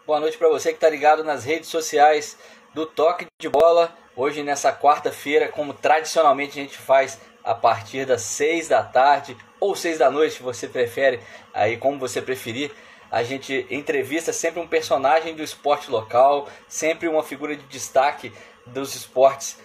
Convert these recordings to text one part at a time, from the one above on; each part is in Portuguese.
Boa noite para você que está ligado nas redes sociais do Toque de Bola. Hoje, nessa quarta-feira, como tradicionalmente a gente faz a partir das 6 da tarde ou 6 da noite, se você prefere, aí como você preferir, a gente entrevista sempre um personagem do esporte local, sempre uma figura de destaque dos esportes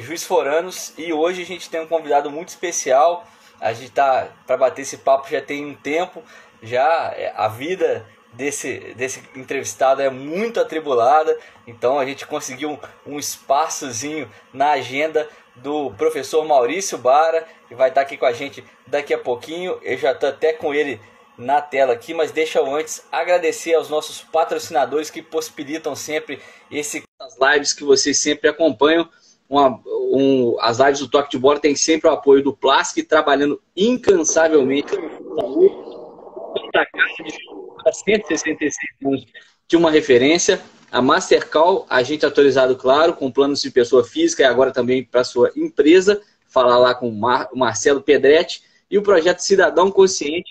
juiz-foranos. E hoje a gente tem um convidado muito especial. A gente tá para bater esse papo já tem um tempo, já a vida desse entrevistado é muito atribulada, então a gente conseguiu um espaçozinho na agenda do professor Maurício Bara, que vai estar aqui com a gente daqui a pouquinho. Eu já estou até com ele na tela aqui, mas deixa eu antes agradecer aos nossos patrocinadores que possibilitam sempre as lives que vocês sempre acompanham. As lives do Toque de Bola tem sempre o apoio do Plastic, trabalhando incansavelmente há 166 anos de uma referência. A Mastercall, agente autorizado, claro, com planos de pessoa física e agora também para sua empresa. Falar lá com o Marcelo Pedretti. E o projeto Cidadão Consciente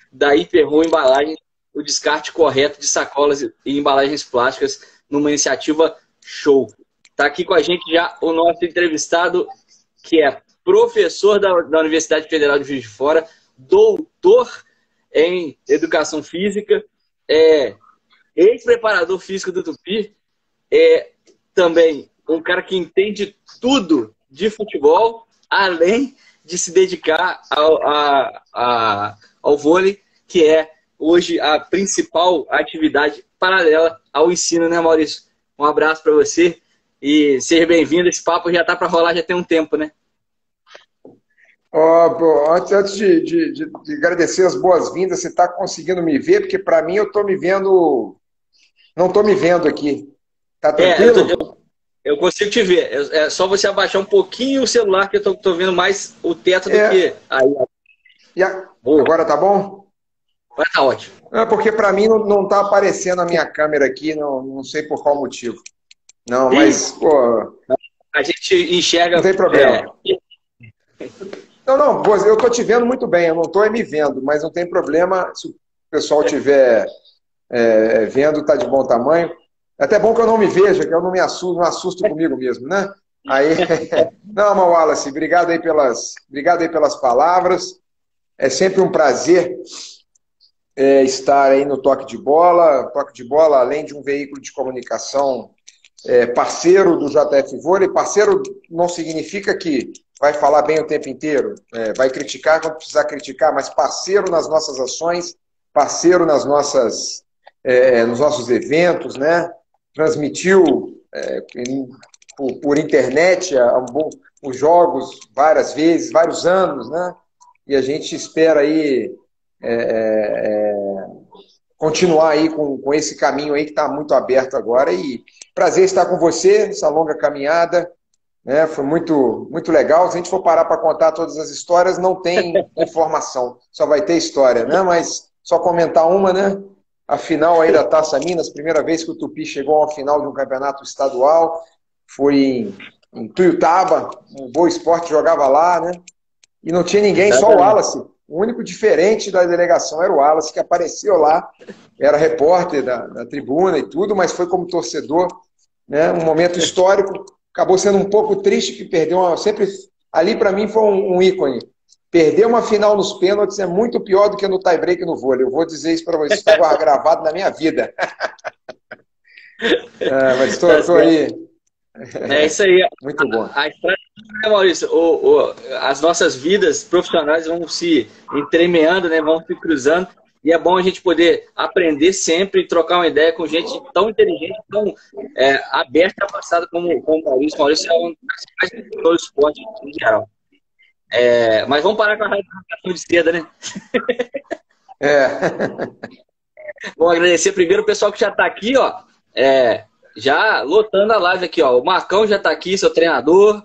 da Hiperro Embalagens, o descarte correto de sacolas e embalagens plásticas, numa iniciativa show. Está aqui com a gente já o nosso entrevistado, que é professor da Universidade Federal de Juiz de Fora, doutor em Educação Física, ex-preparador físico do Tupi, também um cara que entende tudo de futebol, além de se dedicar ao vôlei, que é hoje a principal atividade paralela ao ensino, né, Maurício? Um abraço para você e seja bem-vindo. Esse papo já está para rolar já tem um tempo, né? Antes de agradecer as boas-vindas, você está conseguindo me ver? Porque para mim eu estou me vendo... Não estou me vendo aqui. Tá tranquilo? Eu consigo te ver. É só você abaixar um pouquinho o celular que eu estou vendo mais o teto do que... Aí. Agora tá bom? Agora tá ótimo. Porque para mim não está aparecendo a minha câmera aqui, não sei por qual motivo. Não, mas... Pô, a gente enxerga... Não tem problema. Não, eu estou te vendo muito bem, eu não estou me vendo, mas não tem problema se o pessoal estiver vendo, está de bom tamanho. É até bom que eu não me veja, que eu não me assusto comigo mesmo, né? Aí, não, mas Wallace, obrigado aí pelas palavras. É sempre um prazer estar aí no Toque de Bola. Toque de Bola, além de um veículo de comunicação parceiro do JF Vôlei. Parceiro não significa que vai falar bem o tempo inteiro, vai criticar quando precisar criticar, mas parceiro nas nossas ações, parceiro nos nossos eventos, né? Transmitiu por internet os jogos várias vezes, vários anos, né? E a gente espera aí continuar aí com esse caminho aí que está muito aberto agora. E prazer estar com você, essa longa caminhada. Foi muito, muito legal. Se a gente for parar para contar todas as histórias, não tem informação, só vai ter história, né? Mas só comentar uma, né? A final aí da Taça Minas, primeira vez que o Tupi chegou ao final de um campeonato estadual, foi em Tuiutaba, o Boa Esporte jogava lá, né? E não tinha ninguém, só o Wallace. O único diferente da delegação era o Wallace, que apareceu lá, era repórter da tribuna e tudo, mas foi como torcedor, né? Um momento histórico. Acabou sendo um pouco triste que perdeu ali para mim foi um ícone. Perder uma final nos pênaltis é muito pior do que no tie-break no vôlei. Eu vou dizer isso para vocês, está gravado na minha vida. Mas estou aí. É isso aí. Muito bom. A história, né, Maurício? As nossas vidas profissionais vão se entremeando, né? Vão se cruzando. E é bom a gente poder aprender sempre e trocar uma ideia com gente tão inteligente, tão aberta e avançada como o Maurício. O Maurício é um dos mais do esporte em geral. Mas vamos parar com a radiação de seda, né? Vou agradecer primeiro o pessoal que já está aqui, ó. Já lotando a live aqui, ó. O Marcão já está aqui, seu treinador.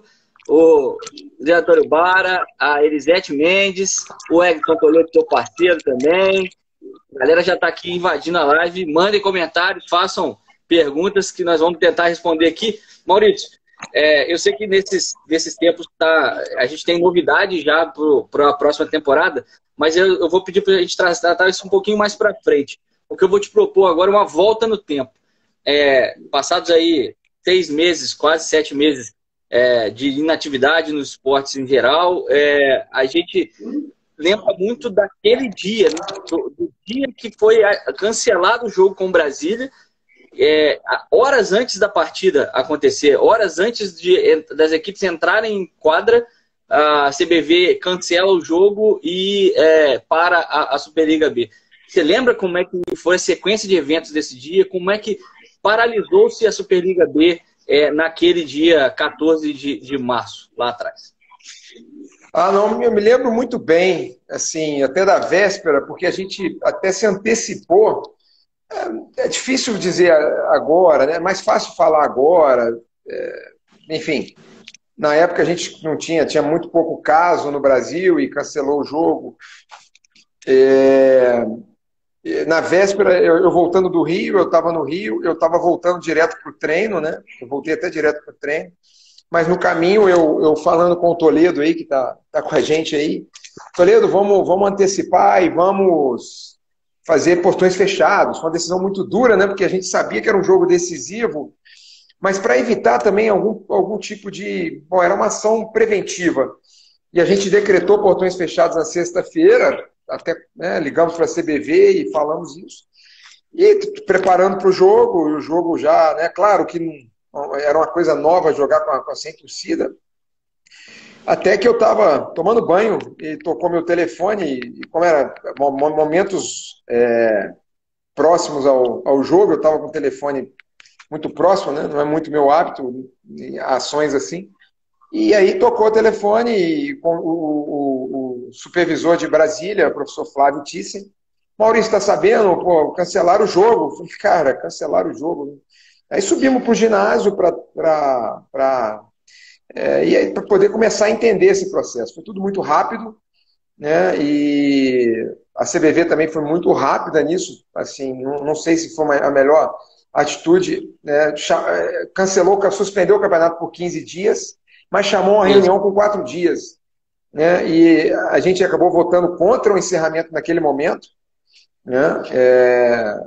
O Diretório Bara, a Elisete Mendes, o Egton Toledo, seu parceiro também. A galera já está aqui invadindo a live. Mandem comentários, façam perguntas que nós vamos tentar responder aqui. Maurício, eu sei que nesses tempos a gente tem novidade já para a próxima temporada, mas eu vou pedir para a gente tratar isso um pouquinho mais para frente. Porque eu vou te propor agora uma volta no tempo. passados aí 6 meses, quase 7 meses de inatividade nos esportes em geral, a gente lembra muito daquele dia, né? Do dia que foi cancelado o jogo com o Brasília, horas antes da partida acontecer, horas antes das equipes entrarem em quadra, a CBV cancela o jogo e para a Superliga B. Você lembra como é que foi a sequência de eventos desse dia? Como é que paralisou-se a Superliga B naquele dia 14 de março, lá atrás? Não, eu me lembro muito bem, assim, até da véspera, porque a gente até se antecipou. É difícil dizer agora, né? É mais fácil falar agora. Enfim, na época a gente não tinha muito pouco caso no Brasil e cancelou o jogo. Na véspera, eu voltando do Rio, eu estava no Rio, eu estava voltando direto para o treino, né? Eu voltei até direto para o treino. Mas no caminho, eu falando com o Toledo aí, que tá com a gente aí, Toledo, vamos antecipar e vamos fazer portões fechados. Foi uma decisão muito dura, né? Porque a gente sabia que era um jogo decisivo, mas para evitar também algum tipo de... Bom, era uma ação preventiva. E a gente decretou portões fechados na sexta-feira, até ligamos para a CBV e falamos isso. E preparando para o jogo já, né? Claro que era uma coisa nova jogar com a sem torcida. Até que eu estava tomando banho e tocou meu telefone, e como era momentos próximos ao jogo, eu estava com o telefone muito próximo, né? Não é muito meu hábito, ações assim. E aí tocou o telefone e com o supervisor de Brasília, o professor Flávio Thyssen, Maurício, está sabendo? Pô, cancelaram o jogo. Eu falei, cara, cancelaram o jogo. Aí subimos para o ginásio para poder começar a entender esse processo. Foi tudo muito rápido, né? E a CBV também foi muito rápida nisso. Assim, não sei se foi a melhor atitude, né? Suspendeu o campeonato por 15 dias, mas chamou uma reunião com 4 dias. Né? E a gente acabou votando contra o encerramento naquele momento. Né?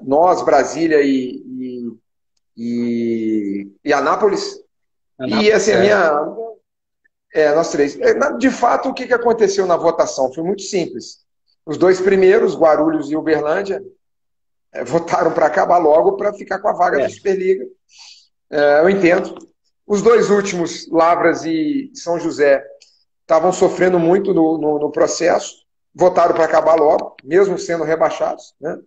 Nós, Brasília e Anápolis. E assim, nós três. De fato, o que aconteceu na votação? Foi muito simples. Os 2 primeiros, Guarulhos e Uberlândia, votaram para acabar logo para ficar com a vaga da Superliga. Eu entendo. Os 2 últimos, Lavras e São José, estavam sofrendo muito no processo, votaram para acabar logo, mesmo sendo rebaixados. Né?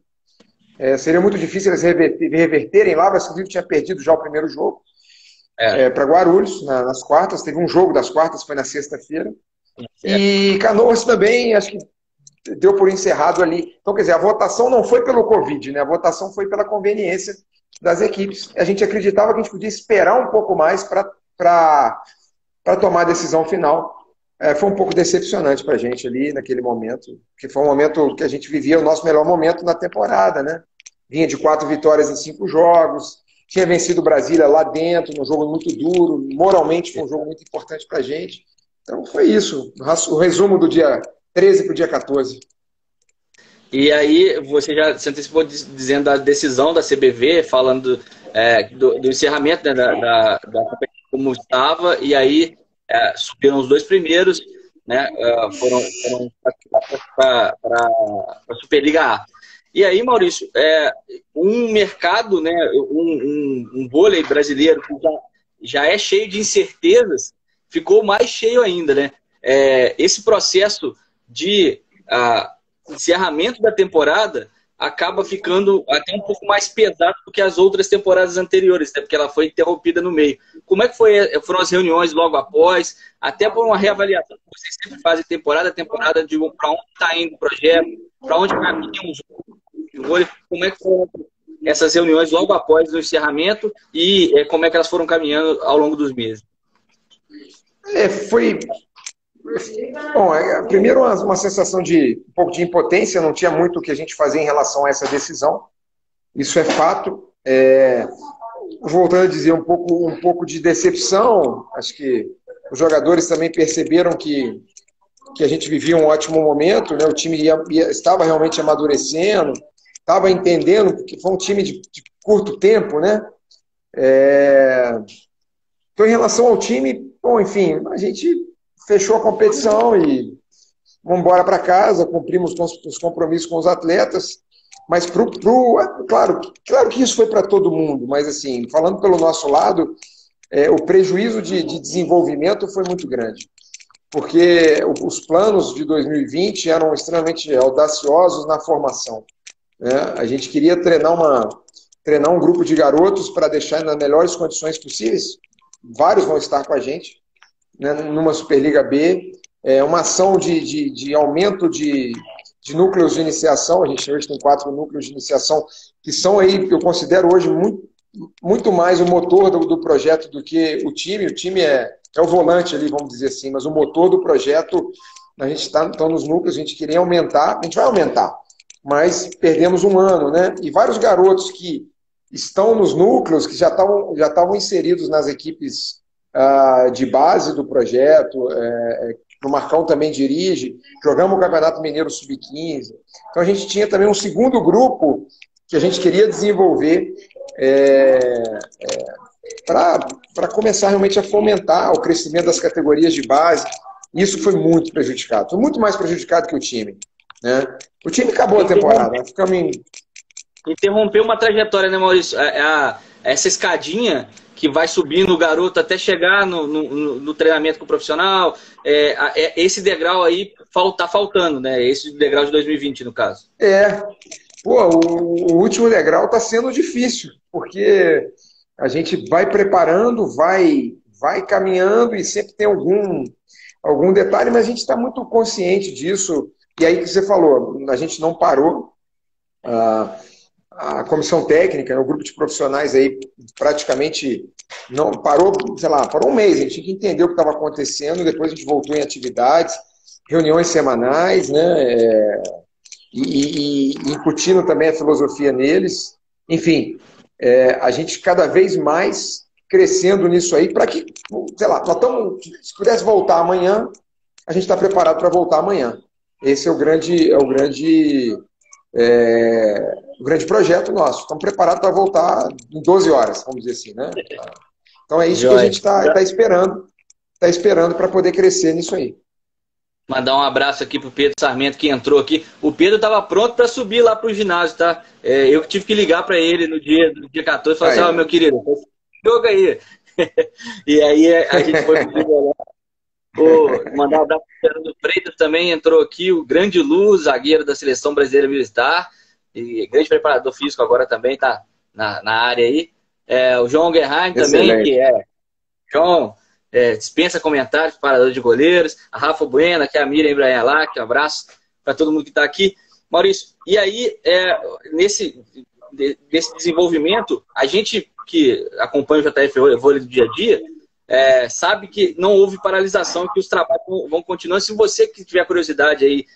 Seria muito difícil eles reverterem. Lavras, inclusive, tinha perdido já o primeiro jogo para Guarulhos, nas quartas. Teve um jogo das quartas, foi na sexta-feira. E Canoas também, acho que deu por encerrado ali. Então, quer dizer, a votação não foi pelo Covid, né? A votação foi pela conveniência das equipes. A gente acreditava que a gente podia esperar um pouco mais para tomar a decisão final. Foi um pouco decepcionante para a gente ali naquele momento, porque foi um momento que a gente vivia o nosso melhor momento na temporada, né? Vinha de 4 vitórias em 5 jogos, tinha vencido o Brasília lá dentro, num jogo muito duro, moralmente foi um jogo muito importante para a gente. Então foi isso, o resumo do dia 13 para o dia 14. E aí você já se antecipou dizendo da decisão da CBV, falando do encerramento, né, da competição como estava, e aí subiram os 2 primeiros, né, foram para a Superliga A. E aí, Maurício, um mercado, né, um vôlei brasileiro que já é cheio de incertezas, ficou mais cheio ainda, né? Esse processo de encerramento da temporada acaba ficando até um pouco mais pesado do que as outras temporadas anteriores, né? Porque ela foi interrompida no meio. Como é que foram as reuniões logo após, até por uma reavaliação que vocês sempre fazem temporada a temporada, de para onde está indo o projeto, para onde caminham os jogos, como é que foram essas reuniões logo após o encerramento e como é que elas foram caminhando ao longo dos meses? Bom, primeiro uma sensação de um pouco de impotência, não tinha muito o que a gente fazer em relação a essa decisão, isso é fato. Voltando a dizer, um pouco de decepção, acho que os jogadores também perceberam que a gente vivia um ótimo momento, né? O time estava realmente amadurecendo, estava entendendo, porque foi um time de curto tempo, né? Então, em relação ao time, bom, enfim, a gente fechou a competição e vamos embora para casa, cumprimos os compromissos com os atletas, mas claro que isso foi para todo mundo, mas assim, falando pelo nosso lado, o prejuízo de desenvolvimento foi muito grande, porque os planos de 2020 eram extremamente audaciosos na formação, né? A gente queria treinar um grupo de garotos para deixar nas melhores condições possíveis. Vários vão estar com a gente, né, numa Superliga B, uma ação de aumento de núcleos de iniciação. A gente hoje tem 4 núcleos de iniciação, que são aí, que eu considero hoje muito mais o motor do projeto do que o time. O time é o volante ali, vamos dizer assim, mas o motor do projeto, a gente está nos núcleos, a gente queria aumentar, a gente vai aumentar, mas perdemos um ano, né? E vários garotos que estão nos núcleos, que já estavam inseridos nas equipes de base do projeto, o Marcão também dirige, jogamos o Campeonato Mineiro Sub-15. Então a gente tinha também um segundo grupo que a gente queria desenvolver para começar realmente a fomentar o crescimento das categorias de base. Isso foi muito prejudicado, foi muito mais prejudicado que o time, né? O time acabou a temporada, ficamos em... Interrompeu uma trajetória, né, Maurício? Essa escadinha que vai subindo o garoto até chegar no treinamento com o profissional, esse degrau aí tá faltando, né? Esse degrau de 2020, no caso. O último degrau está sendo difícil, porque a gente vai preparando, vai caminhando e sempre tem algum detalhe, mas a gente está muito consciente disso. E aí que você falou, a gente não parou. A comissão técnica, né, o grupo de profissionais aí praticamente não parou, parou um mês. A gente tinha que entender o que estava acontecendo, depois a gente voltou em atividades, reuniões semanais, né, e incutindo também a filosofia neles. Enfim, a gente cada vez mais crescendo nisso aí, para que, se pudesse voltar amanhã, a gente está preparado para voltar amanhã. Esse é o grande projeto nosso. Estamos preparados para voltar em 12 horas, vamos dizer assim, né? Então é isso que a gente está esperando para poder crescer nisso aí. Mandar um abraço aqui pro Pedro Sarmento, que entrou aqui. O Pedro estava pronto para subir lá pro ginásio, tá? Eu tive que ligar para ele no dia 14 e falar assim, meu querido, joga aí. E aí a gente foi pro mandar um abraço pro Fernando Freitas, também entrou aqui, o grande Luz, zagueiro da Seleção Brasileira Militar, e grande preparador físico agora também, está na área aí. O João Guerrain também, que João, dispensa comentários, preparador de goleiros. A Rafa Buena, que é a Miriam Ibrahim lá, que um abraço para todo mundo que está aqui. Maurício, e aí, nesse desenvolvimento, a gente que acompanha o JF Vôlei do dia a dia, sabe que não houve paralisação, que os trabalhos vão continuando. Se você que tiver curiosidade aí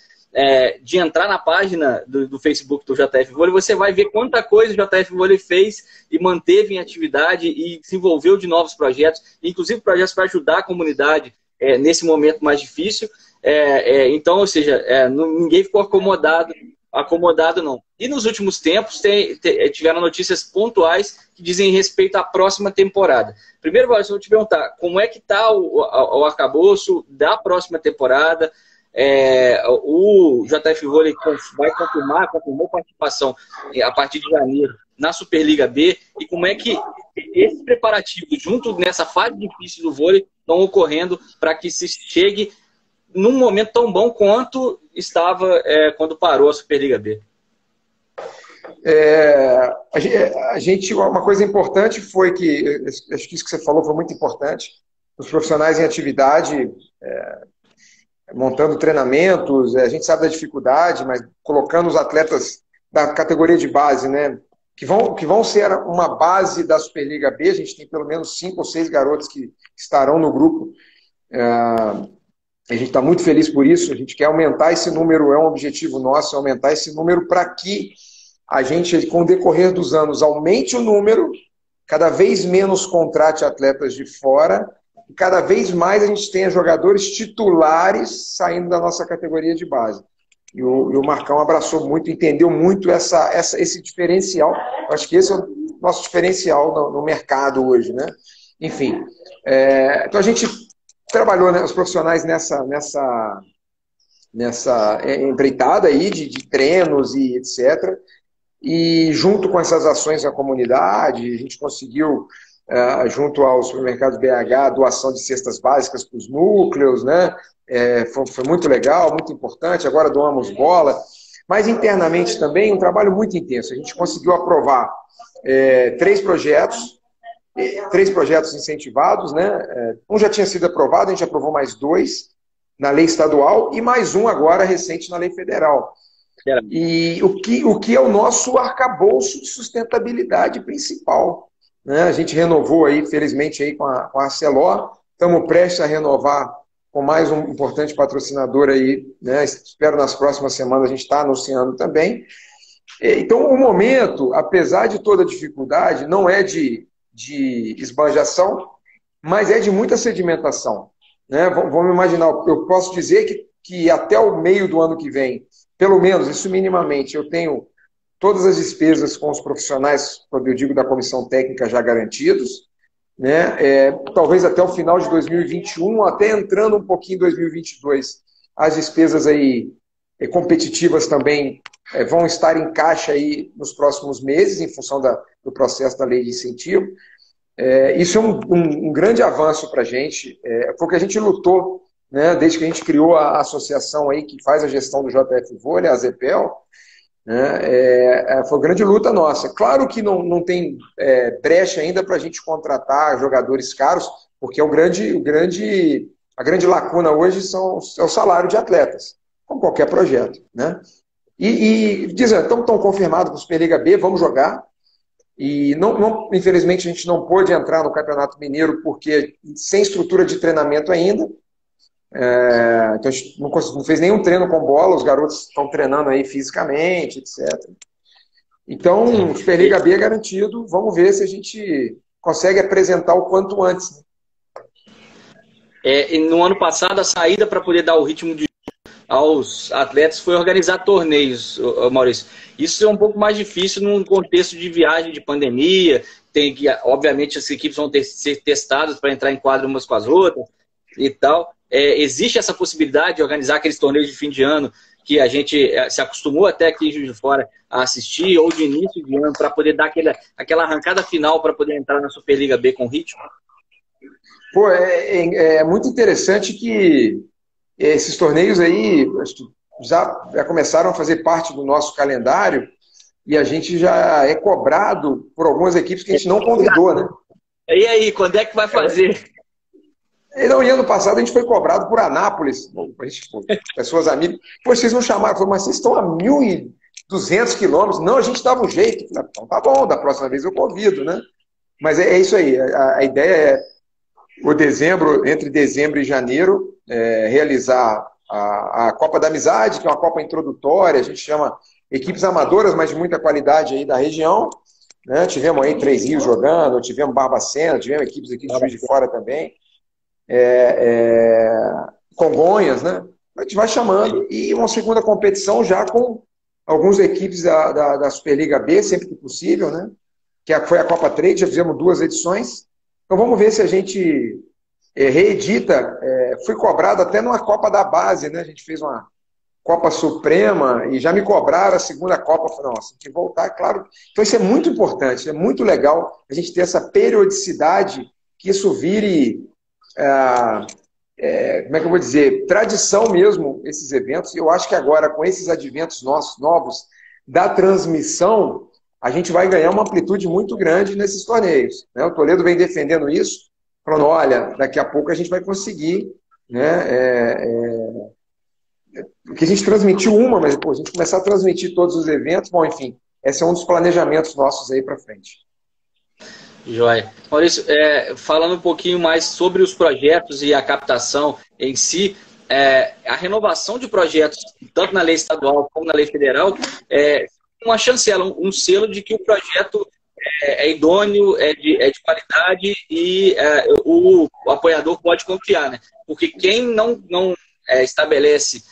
de entrar na página do Facebook do JF Vôlei, você vai ver quanta coisa o JF Vôlei fez e manteve em atividade e desenvolveu de novos projetos, inclusive projetos para ajudar a comunidade nesse momento mais difícil. Então, ou seja, ninguém ficou acomodado não. E nos últimos tempos tiveram notícias pontuais que dizem respeito à próxima temporada. Primeiro, eu vou te perguntar, como é que está o arcabouço da próxima temporada? O JF Vôlei vai confirmou participação a partir de janeiro na Superliga B, e como é que esses preparativos, junto nessa fase difícil do vôlei, estão ocorrendo para que se chegue num momento tão bom quanto estava quando parou a Superliga B? Uma coisa importante foi que, acho que isso que você falou foi muito importante, os profissionais em atividade, montando treinamentos, a gente sabe da dificuldade, mas colocando os atletas da categoria de base, né, que vão ser uma base da Superliga B. A gente tem pelo menos 5 ou 6 garotos que estarão no grupo. A gente está muito feliz por isso, a gente quer aumentar esse número, é um objetivo nosso, aumentar esse número para que a gente, com o decorrer dos anos, aumente o número, cada vez menos contrate atletas de fora, e cada vez mais a gente tenha jogadores titulares saindo da nossa categoria de base. E o Marcão abraçou muito, entendeu muito esse diferencial. Eu acho que esse nosso diferencial no mercado hoje, né? Enfim, então a gente trabalhou, né, os profissionais nessa empreitada aí de treinos e etc. E junto com essas ações da comunidade, a gente conseguiu, junto ao supermercado BH, doação de cestas básicas para os núcleos, né? Foi muito legal, muito importante. Agora doamos bola. Mas internamente também um trabalho muito intenso. A gente conseguiu aprovar 3 projetos incentivados, né? Um já tinha sido aprovado, a gente aprovou mais 2 na lei estadual e mais um agora recente na lei federal. E o que é o nosso arcabouço de sustentabilidade principal, né? A gente renovou aí, felizmente, aí com a Arcelor, estamos prestes a renovar com mais um importante patrocinador aí, né? Espero nas próximas semanas a gente está anunciando também. Então, o momento, apesar de toda a dificuldade, não é de esbanjação, mas é de muita sedimentação, né? Vamos imaginar, eu posso dizer que até o meio do ano que vem, pelo menos, isso minimamente, eu tenho todas as despesas com os profissionais, quando eu digo da comissão técnica, já garantidos, né? Talvez até o final de 2021, até entrando um pouquinho em 2022, as despesas aí competitivas também vão estar em caixa aí nos próximos meses, em função do processo da lei de incentivo. Isso é um grande avanço para a gente, foi o que a gente lutou, né, desde que a gente criou a associação aí que faz a gestão do JF Vôlei, a ZEPEL, né, foi uma grande luta nossa. Claro que não tem brecha ainda para a gente contratar jogadores caros, porque a grande lacuna hoje é o salário de atletas, como qualquer projeto, né? Dizendo, estão confirmados para o Superliga B, vamos jogar. E infelizmente a gente não pôde entrar no Campeonato Mineiro porque sem estrutura de treinamento ainda. Então a gente não fez nenhum treino com bola, os garotos estão treinando aí fisicamente, etc. Então, Superliga B é garantido, vamos ver se a gente consegue apresentar o quanto antes. No ano passado, a saída para poder dar o ritmo aos atletas foi organizar torneios, Maurício. Isso é um pouco mais difícil num contexto de viagem de pandemia, tem que, obviamente, as equipes vão ser testadas para entrar em quadro umas com as outras e tal. Existe essa possibilidade de organizar aqueles torneios de fim de ano que a gente se acostumou até aqui em Juiz de Fora a assistir, ou de início de ano, para poder dar aquela arrancada final para poder entrar na Superliga B com ritmo? Pô, é muito interessante que esses torneios aí já começaram a fazer parte do nosso calendário e a gente já é cobrado por algumas equipes que a gente não convidou, né? E aí, quando é que vai fazer? Não, e ano passado a gente foi cobrado por Anápolis, pessoas amigas. Pô, vocês não chamaram, falei, mas vocês estão a 1.200 quilômetros. Não, a gente dava um jeito. Então tá bom, da próxima vez eu convido, né? Mas é isso aí, a ideia entre dezembro e janeiro, realizar a Copa da Amizade, que é uma Copa introdutória, a gente chama equipes amadoras, mas de muita qualidade aí da região, né? Tivemos aí Três Rios jogando, tivemos Barbacena, tivemos equipes aqui de Juiz de Fora também, Congonhas, né? A gente vai chamando, e uma segunda competição já com algumas equipes da Superliga B, sempre que possível, né? Que foi a Copa Trade, já fizemos 2 edições. Então vamos ver se a gente reedita. Fui cobrado até numa Copa da Base, né? A gente fez uma Copa Suprema e já me cobraram a segunda Copa. Eu falei, nossa, tem que voltar, claro. Então isso é muito importante, é muito legal a gente ter essa periodicidade, que isso vire, como é que eu vou dizer, tradição mesmo, esses eventos. E eu acho que agora, com esses adventos novos da transmissão, a gente vai ganhar uma amplitude muito grande nesses torneios, né? O Toledo vem defendendo isso, falando, olha, daqui a pouco a gente vai conseguir, né? Porque a gente transmitiu mas a gente começar a transmitir todos os eventos, bom, enfim, esse é um dos planejamentos nossos aí para frente. Joia. Maurício, falando um pouquinho mais sobre os projetos e a captação em si, a renovação de projetos, tanto na lei estadual como na lei federal, uma chancela, um selo de que o projeto é idôneo, é de qualidade e o apoiador pode confiar, né? Porque quem não estabelece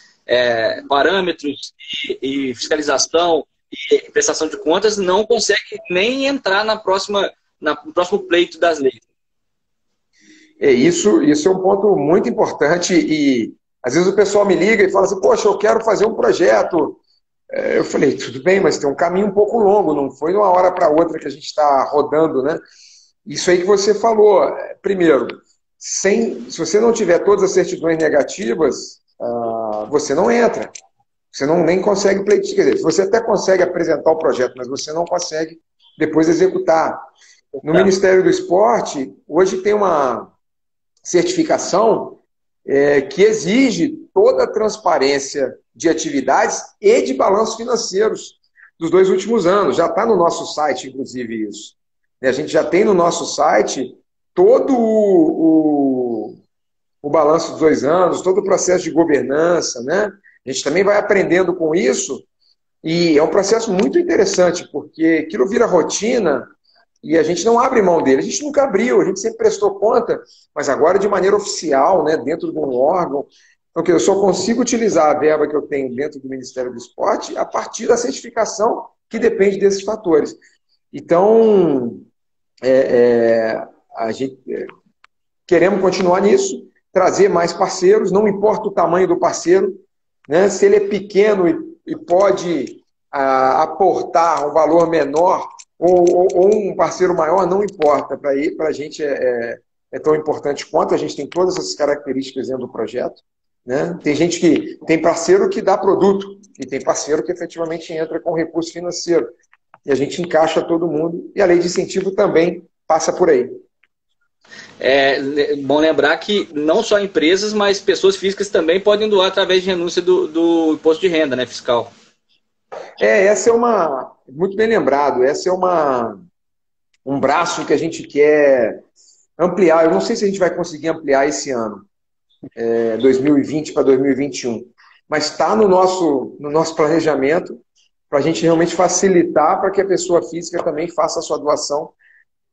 parâmetros e fiscalização e prestação de contas não consegue nem entrar no próximo pleito das leis. Isso é um ponto muito importante e às vezes o pessoal me liga e fala assim, poxa, eu quero fazer um projeto. Eu falei, tudo bem, mas tem um caminho um pouco longo, não foi de uma hora para outra que a gente está rodando, né? Isso aí que você falou, primeiro, se você não tiver todas as certidões negativas, você não entra. Você não nem consegue pleitear. Quer dizer, você até consegue apresentar o projeto, mas você não consegue depois executar. No Ministério do Esporte, hoje tem uma certificação que exige toda a transparência de atividades e de balanços financeiros dos 2 últimos anos. Já está no nosso site, inclusive, isso. A gente já tem no nosso site todo o balanço dos 2 anos, todo o processo de governança, né? A gente também vai aprendendo com isso e é um processo muito interessante, porque aquilo vira rotina e a gente não abre mão dele. A gente nunca abriu, a gente sempre prestou conta, mas agora de maneira oficial, né, dentro de um órgão. Então, eu só consigo utilizar a verba que eu tenho dentro do Ministério do Esporte a partir da certificação que depende desses fatores. Então, a gente queremos continuar nisso, trazer mais parceiros, não importa o tamanho do parceiro, né? Se ele é pequeno e pode aportar um valor menor ou um parceiro maior, não importa. Para a gente é tão importante quanto. A gente tem todas essas características dentro do projeto. Né? Tem parceiro que dá produto e tem parceiro que efetivamente entra com recurso financeiro. E a gente encaixa todo mundo. E a lei de incentivo também passa por aí. É bom lembrar que não só empresas, mas pessoas físicas também podem doar através de renúncia do imposto de renda, né, fiscal. Essa é muito bem lembrado, essa é um braço que a gente quer ampliar. Eu não sei se a gente vai conseguir ampliar esse ano, 2020 para 2021, mas está no nosso planejamento para a gente realmente facilitar para que a pessoa física também faça a sua doação,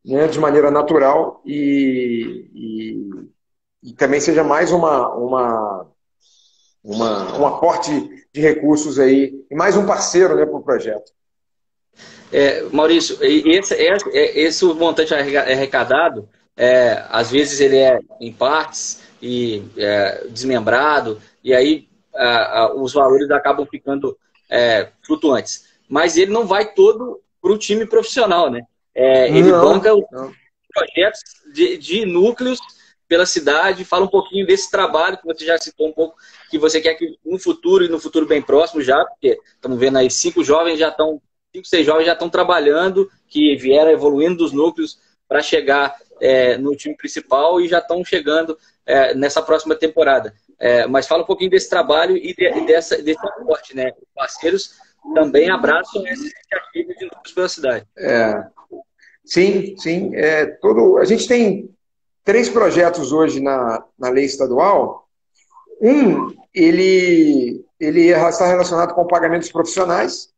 né, de maneira natural e também seja mais um aporte de recursos aí, e mais um parceiro, né, para o projeto. Maurício, esse montante arrecadado, às vezes ele é em partes e desmembrado, e aí os valores acabam ficando flutuantes. Mas ele não vai todo para o time profissional, né? Ele banca os projetos de núcleos pela cidade. Fala um pouquinho desse trabalho que você já citou um pouco, que você quer que no futuro, e no futuro bem próximo já, porque estamos vendo aí 5, 6 jovens já estão trabalhando, que vieram evoluindo dos núcleos para chegar no time principal e já estão chegando nessa próxima temporada. Mas fala um pouquinho desse trabalho e desse aporte, né? Os parceiros também abraçam essa iniciativa de núcleos pela cidade. Sim. A gente tem 3 projetos hoje na lei estadual. Ele está relacionado com pagamentos profissionais,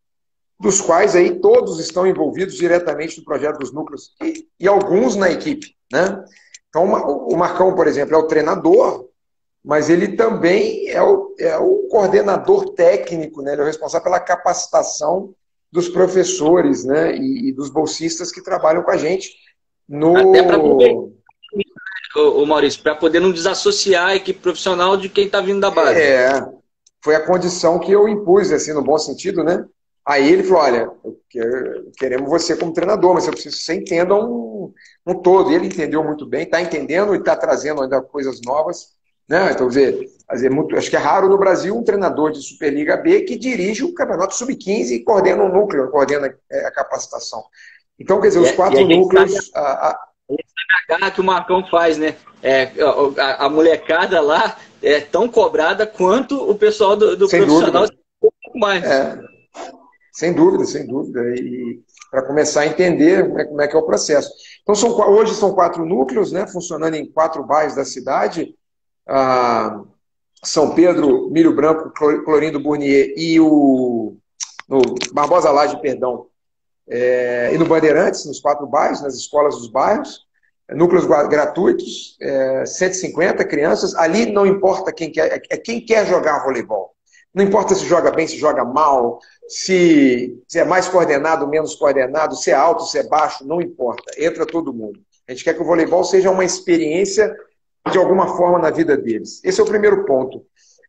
dos quais aí todos estão envolvidos diretamente no projeto dos núcleos e alguns na equipe, né? Então, o Marcão, por exemplo, é o treinador, mas ele também é o coordenador técnico, né? Ele é o responsável pela capacitação dos professores, né? E dos bolsistas que trabalham com a gente. Até para Maurício, para poder não desassociar a equipe profissional de quem está vindo da base. Foi a condição que eu impus, assim, no bom sentido, né? Aí ele falou, olha, queremos você como treinador, mas eu preciso que você entenda um todo. E ele entendeu muito bem, está entendendo e está trazendo ainda coisas novas, né? Então, acho que é raro no Brasil um treinador de Superliga B que dirige o campeonato sub-15 e coordena um núcleo, coordena a capacitação. Então, quer dizer, os 4 núcleos... A garra que o Marcão faz, né? A molecada lá é tão cobrada quanto o pessoal do profissional. Um pouco mais. Sem dúvida. E para começar a entender como é que é o processo. Então, hoje são 4 núcleos, né, funcionando em 4 bairros da cidade. São Pedro, Milho Branco, Clorindo Burnier e no Barbosa Lage, perdão, e no Bandeirantes, nos 4 bairros, nas escolas dos bairros. Núcleos gratuitos, 150 crianças. Ali não importa quem quer jogar voleibol. Não importa se joga bem, se joga mal, se é mais coordenado, menos coordenado, se é alto, se é baixo, não importa. Entra todo mundo. A gente quer que o voleibol seja uma experiência de alguma forma na vida deles. Esse é o primeiro ponto.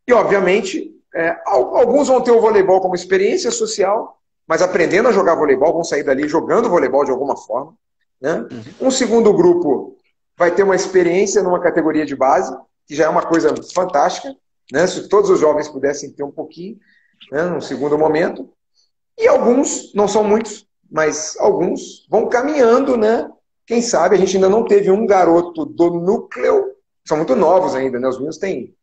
E, obviamente, alguns vão ter o voleibol como experiência social, mas aprendendo a jogar voleibol, vão sair dali jogando voleibol de alguma forma, né? Um segundo grupo vai ter uma experiência numa categoria de base, que já é uma coisa fantástica, né? Se todos os jovens pudessem ter um pouquinho, né? Num segundo momento. E alguns, não são muitos, mas alguns vão caminhando, né? Quem sabe a gente ainda não teve um garoto do núcleo, são muito novos ainda, né? Os meninos têm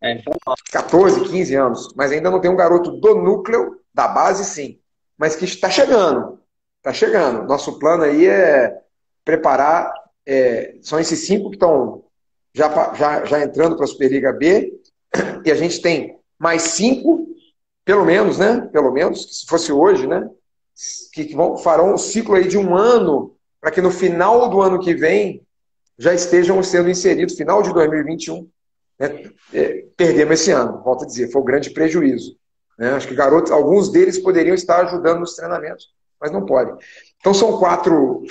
14, 15 anos, mas ainda não tem um garoto do núcleo, da base sim, mas que está chegando. Está chegando. Nosso plano aí é preparar, são esses 5 que estão já entrando para a Superliga B, e a gente tem mais 5, pelo menos, né? Pelo menos, que se fosse hoje, né? Que farão um ciclo aí de 1 ano, para que no final do ano que vem já estejam sendo inseridos, final de 2021, né? Perdemos esse ano, volto a dizer, foi um grande prejuízo, né? Acho que garotos, alguns deles poderiam estar ajudando nos treinamentos, mas não podem. Então são quatro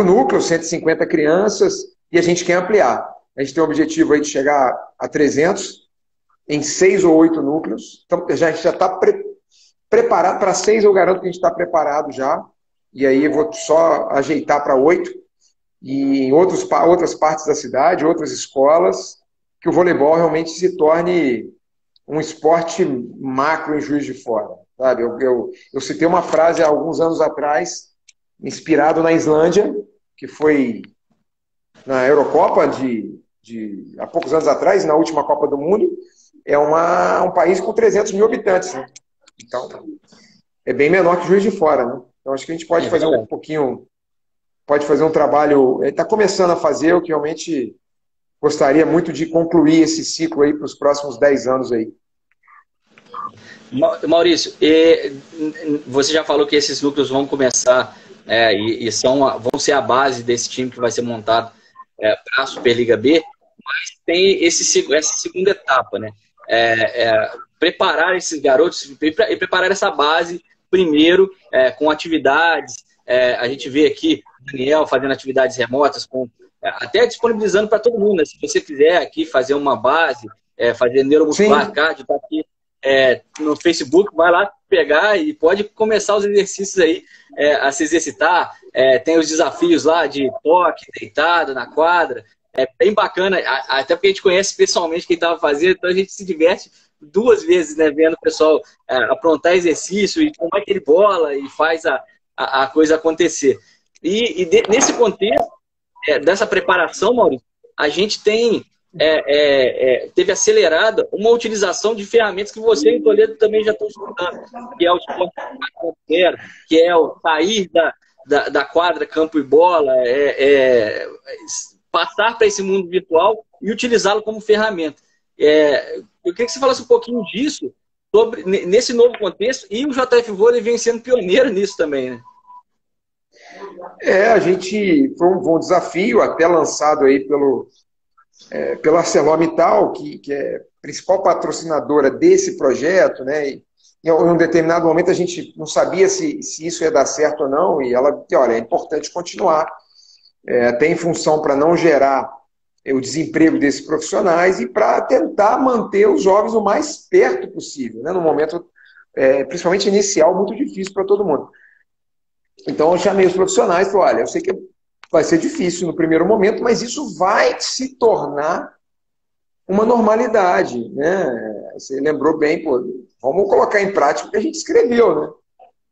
núcleos, 150 crianças, e a gente quer ampliar. A gente tem o objetivo aí de chegar a 300 em 6 ou 8 núcleos. Então a gente já está preparado para 6, eu garanto que a gente está preparado já. E aí eu vou só ajeitar para 8. E em outras partes da cidade, outras escolas, que o voleibol realmente se torne um esporte macro em Juiz de Fora. Sabe? Eu citei uma frase há alguns anos atrás, inspirado na Islândia, que foi na Eurocopa há poucos anos atrás, na última Copa do Mundo. É um país com 300 mil habitantes. Né? Então, é bem menor que Juiz de Fora. Né? Então, acho que a gente pode fazer um pouquinho, pode fazer um trabalho, está começando a fazer, o que realmente gostaria muito de concluir esse ciclo aí para os próximos 10 anos aí. Maurício, você já falou que esses núcleos vão começar vão ser a base desse time que vai ser montado para a Superliga B, mas tem essa segunda etapa, né? Preparar esses garotos e preparar essa base primeiro com atividades. A gente vê aqui o Daniel fazendo atividades remotas, até disponibilizando para todo mundo, né? Se você quiser aqui fazer uma base, fazer neuromuscular, cardio, tá aqui no Facebook, vai lá pegar e pode começar os exercícios aí a se exercitar. Tem os desafios lá de toque, deitado na quadra. É bem bacana, até porque a gente conhece pessoalmente quem estava fazendo, então a gente se diverte 2 vezes, né, vendo o pessoal aprontar exercício e tomar aquele bola e faz a coisa acontecer. Nesse contexto dessa preparação, Maurício, a gente teve acelerada uma utilização de ferramentas que você e o Toledo também já estão estudando, que é o esporte 4.0, que é o sair da quadra, campo e bola, passar para esse mundo virtual e utilizá-lo como ferramenta. Eu queria que você falasse um pouquinho disso, nesse novo contexto, e o JF Vôlei vem sendo pioneiro nisso também, né? A gente foi um desafio, até lançado aí pela ArcelorMittal, que é a principal patrocinadora desse projeto, né? E em um determinado momento a gente não sabia se isso ia dar certo ou não, e ela disse, olha, é importante continuar, até em função para não gerar o desemprego desses profissionais e para tentar manter os jovens o mais perto possível, né? Num momento, principalmente inicial, muito difícil para todo mundo. Então eu chamei os profissionais e falei, olha, eu sei que vai ser difícil no primeiro momento, mas isso vai se tornar uma normalidade, né? Você lembrou bem, pô, vamos colocar em prática o que a gente escreveu, né?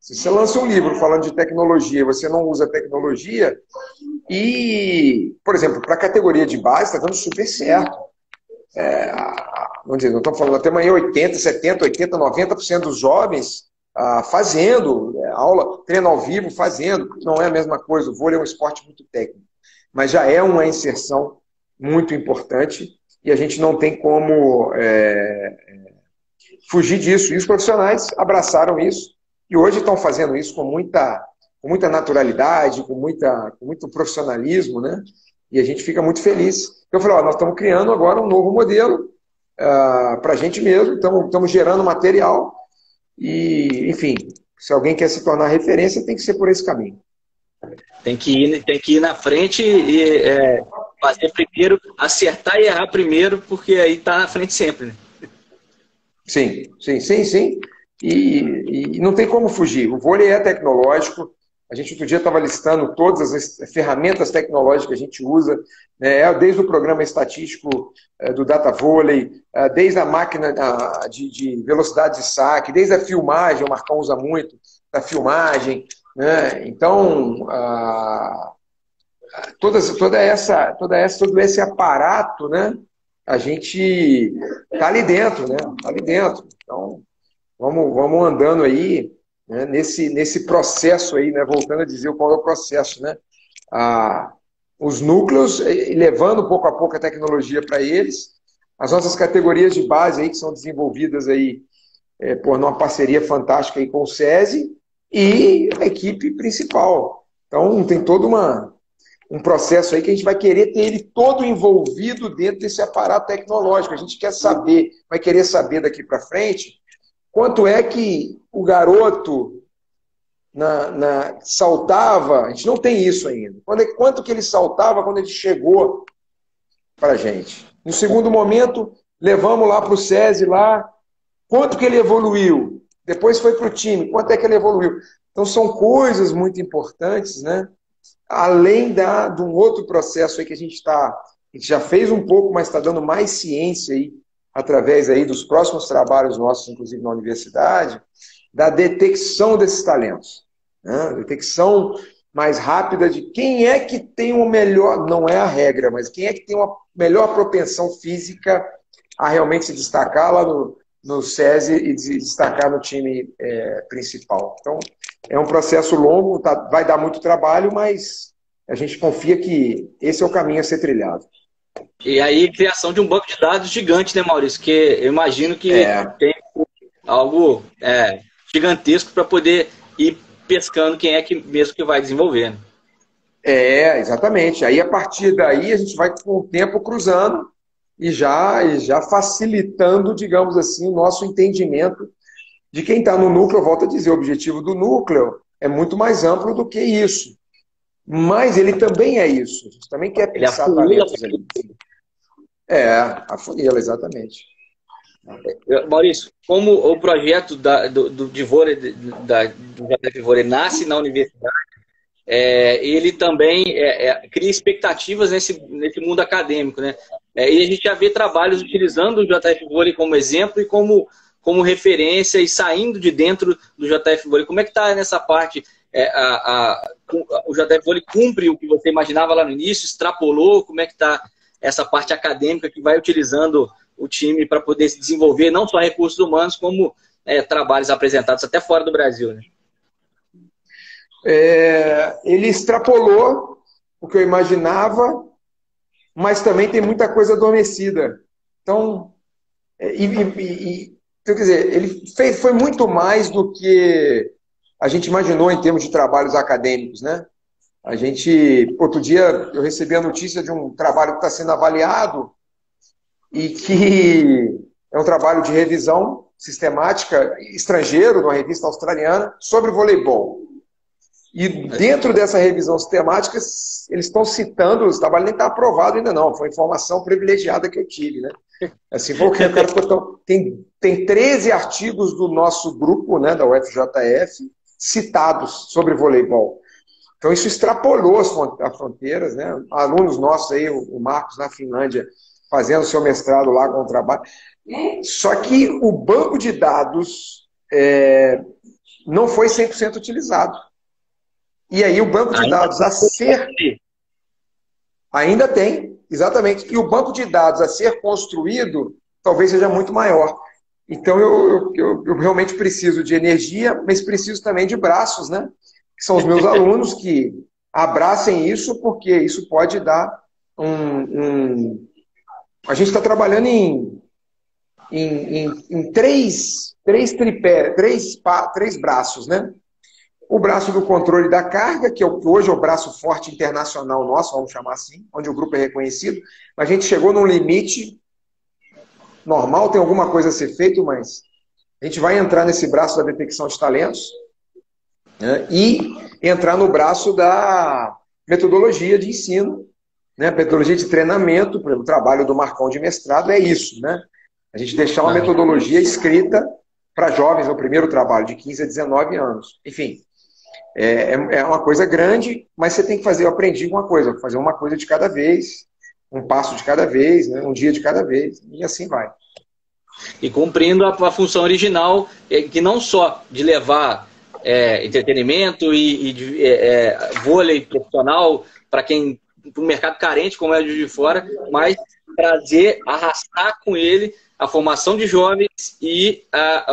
Se você lança um livro falando de tecnologia e você não usa tecnologia, e, por exemplo, para a categoria de base está dando super certo. Vamos dizer, não estamos falando até amanhã 80%, 70%, 80%, 90% dos jovens fazendo aula, treino ao vivo, fazendo. Não é a mesma coisa, o vôlei é um esporte muito técnico, mas já é uma inserção muito importante e a gente não tem como fugir disso. E os profissionais abraçaram isso e hoje estão fazendo isso com muita naturalidade, com muito profissionalismo, né? E a gente fica muito feliz. Eu falei, nós estamos criando agora um novo modelo, para a gente mesmo, estamos gerando material e, enfim, se alguém quer se tornar referência, tem que ser por esse caminho. Tem que ir na frente e fazer primeiro, acertar e errar primeiro, porque aí está na frente sempre, né? Sim, sim, sim, sim. E não tem como fugir. O vôlei é tecnológico. A gente outro dia estava listando todas as ferramentas tecnológicas que a gente usa, né? Desde o programa estatístico do Data Vôlei, desde a máquina de velocidade de saque, desde a filmagem, o Marcão usa muito, da filmagem, né? Então, todo esse aparato, né? A gente está ali dentro, né? Tá ali dentro. Então, vamos andando aí, né? Nesse processo aí, né? Voltando a dizer qual é o processo, né? Os núcleos, levando pouco a pouco a tecnologia para eles, as nossas categorias de base aí que são desenvolvidas aí por uma parceria fantástica aí com o SESI e a equipe principal. Então, tem todo um processo aí que a gente vai querer ter ele todo envolvido dentro desse aparato tecnológico. A gente quer saber, vai querer saber daqui para frente, quanto é que o garoto saltava, a gente não tem isso ainda. Quanto que ele saltava quando ele chegou para a gente. No segundo momento, levamos lá para o SESI, lá, quanto que ele evoluiu. Depois foi para o time, quanto é que ele evoluiu. Então, são coisas muito importantes, né? Além de um outro processo aí que a gente já fez um pouco, mas está dando mais ciência aí, através aí dos próximos trabalhos nossos, inclusive na universidade, da detecção desses talentos. Né? Detecção mais rápida de quem é que tem o melhor, não é a regra, mas quem é que tem uma melhor propensão física a realmente se destacar lá no SESI e se destacar no time principal. Então, é um processo longo, vai dar muito trabalho, mas a gente confia que esse é o caminho a ser trilhado. E aí, criação de um banco de dados gigante, né, Maurício? Que eu imagino que tem algo gigantesco para poder ir pescando quem é que mesmo que vai desenvolver. Né? Exatamente. Aí, a partir daí, a gente vai com o tempo cruzando e já facilitando, digamos assim, o nosso entendimento de quem está no núcleo. Eu volto a dizer, o objetivo do núcleo é muito mais amplo do que isso. Mas ele também é isso. A gente também quer pensar talentos ali. Afunila, exatamente. Maurício, como o projeto de vôlei, do JF Vôlei nasce na universidade, ele também cria expectativas nesse mundo acadêmico, né? E a gente já vê trabalhos utilizando o JF Vôlei como exemplo e como referência e saindo de dentro do JF Vôlei. Como é que está nessa parte? O JF Vôlei cumpre o que você imaginava lá no início, extrapolou? Como é que está essa parte acadêmica que vai utilizando o time para poder se desenvolver, não só recursos humanos, como trabalhos apresentados até fora do Brasil, né? Ele extrapolou o que eu imaginava, mas também tem muita coisa adormecida. Então, quer dizer, ele foi muito mais do que a gente imaginou em termos de trabalhos acadêmicos, né? Outro dia, eu recebi a notícia de um trabalho que está sendo avaliado e que é um trabalho de revisão sistemática estrangeiro, numa revista australiana, sobre voleibol. E dentro dessa revisão sistemática, eles estão citando, o trabalho nem está aprovado ainda não, foi informação privilegiada que eu tive, né? Assim, tem 13 artigos do nosso grupo, né, da UFJF, citados sobre voleibol. Então isso extrapolou as fronteiras, né? Alunos nossos aí, o Marcos na Finlândia, fazendo seu mestrado lá com o trabalho. Só que o banco de dados não foi 100% utilizado. E aí o banco de dados ainda tem, exatamente. E o banco de dados a ser construído talvez seja muito maior. Então eu realmente preciso de energia, mas preciso também de braços, né? Que são os meus alunos que abracem isso, porque isso pode dar A gente está trabalhando em três braços, né? O braço do controle da carga, que hoje é o braço forte internacional nosso, vamos chamar assim, onde o grupo é reconhecido, mas a gente chegou num limite normal, tem alguma coisa a ser feito, mas a gente vai entrar nesse braço da detecção de talentos, né, e entrar no braço da metodologia de ensino, né, metodologia de treinamento. Pelo trabalho do Marcão de mestrado é isso, né? A gente deixar uma metodologia escrita para jovens, no primeiro trabalho, de 15 a 19 anos. Enfim, é uma coisa grande, mas você tem que fazer, eu aprendi uma coisa, fazer uma coisa de cada vez, um passo de cada vez, né, um dia de cada vez, e assim vai. E cumprindo a função original, que não só de levar entretenimento e vôlei profissional para o mercado carente, como é o de fora, mas trazer, arrastar com ele a formação de jovens e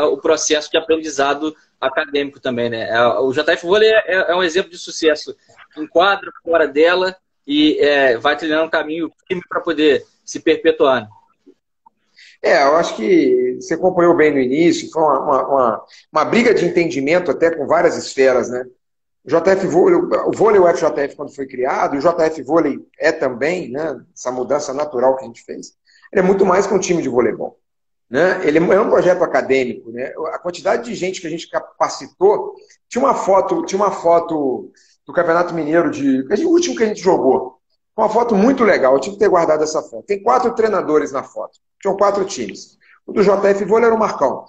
o processo de aprendizado acadêmico também, né? O JF Vôlei é um exemplo de sucesso, enquadra fora dela e vai trilhando um caminho firme para poder se perpetuar. Eu acho que você acompanhou bem no início, foi uma briga de entendimento até com várias esferas, né? O JF Vôlei, o vôlei UFJF, quando foi criado, e o JF Vôlei também, né, essa mudança natural que a gente fez, ele é muito mais que um time de voleibol, né? Ele é um projeto acadêmico, né? A quantidade de gente que a gente capacitou, tinha uma foto do Campeonato Mineiro, o último que a gente jogou, uma foto muito legal, eu tive que ter guardado essa foto. Tem 4 treinadores na foto, tinham 4 times. O do JF Vôlei era o Marcão,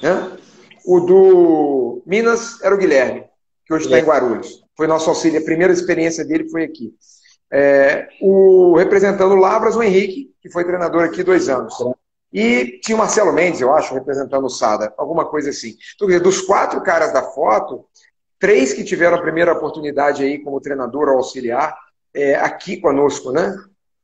né? O do Minas era o Guilherme, que hoje está em Guarulhos. Foi nosso auxílio, a primeira experiência dele foi aqui. O representando o Lavras, o Henrique, que foi treinador aqui 2 anos. E tinha o Marcelo Mendes, eu acho, representando o Sada, alguma coisa assim. Então, quer dizer, dos 4 caras da foto, 3 que tiveram a primeira oportunidade aí como treinador ou auxiliar, aqui conosco, né?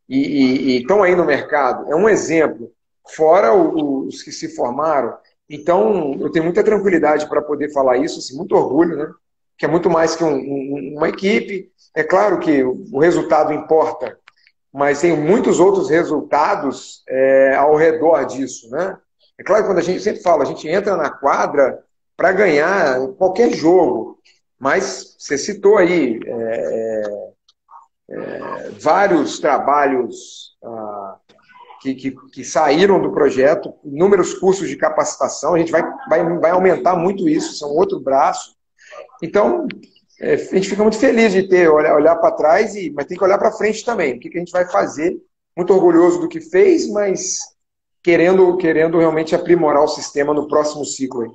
E estão aí no mercado. É um exemplo. Fora os que se formaram. Então, eu tenho muita tranquilidade para poder falar isso, assim, muito orgulho, né? Que é muito mais que uma equipe. É claro que o resultado importa, mas tem muitos outros resultados ao redor disso, né? É claro que quando a gente sempre fala, a gente entra na quadra para ganhar qualquer jogo, mas você citou aí vários trabalhos que saíram do projeto, inúmeros cursos de capacitação, a gente vai aumentar muito isso, são outro braço. Então, a gente fica muito feliz de olhar para trás, mas tem que olhar para frente também. O que a gente vai fazer? Muito orgulhoso do que fez, mas querendo realmente aprimorar o sistema no próximo ciclo aí.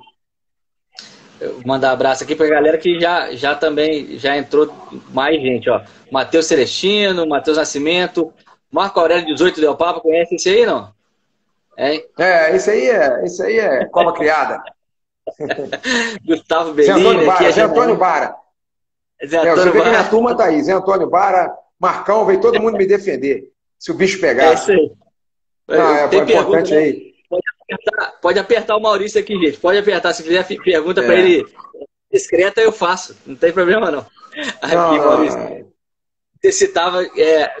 Vou mandar um abraço aqui para a galera que já entrou mais gente, ó. Matheus Celestino, Matheus Nascimento, Marco Aurélio 18 Del Papa, conhece esse aí, não? Esse aí é cova criada. Gustavo Bellini, Zé Antônio Bara. Você vê que minha turma tá aí. Zé Antônio Bara, Marcão, veio todo mundo me defender. Se o bicho pegar. É isso aí. É importante aí. Pode apertar o Maurício aqui, gente. Pode apertar. Se fizer pergunta para ele discreta, eu faço. Não tem problema, não. Aqui, Maurício. Você citava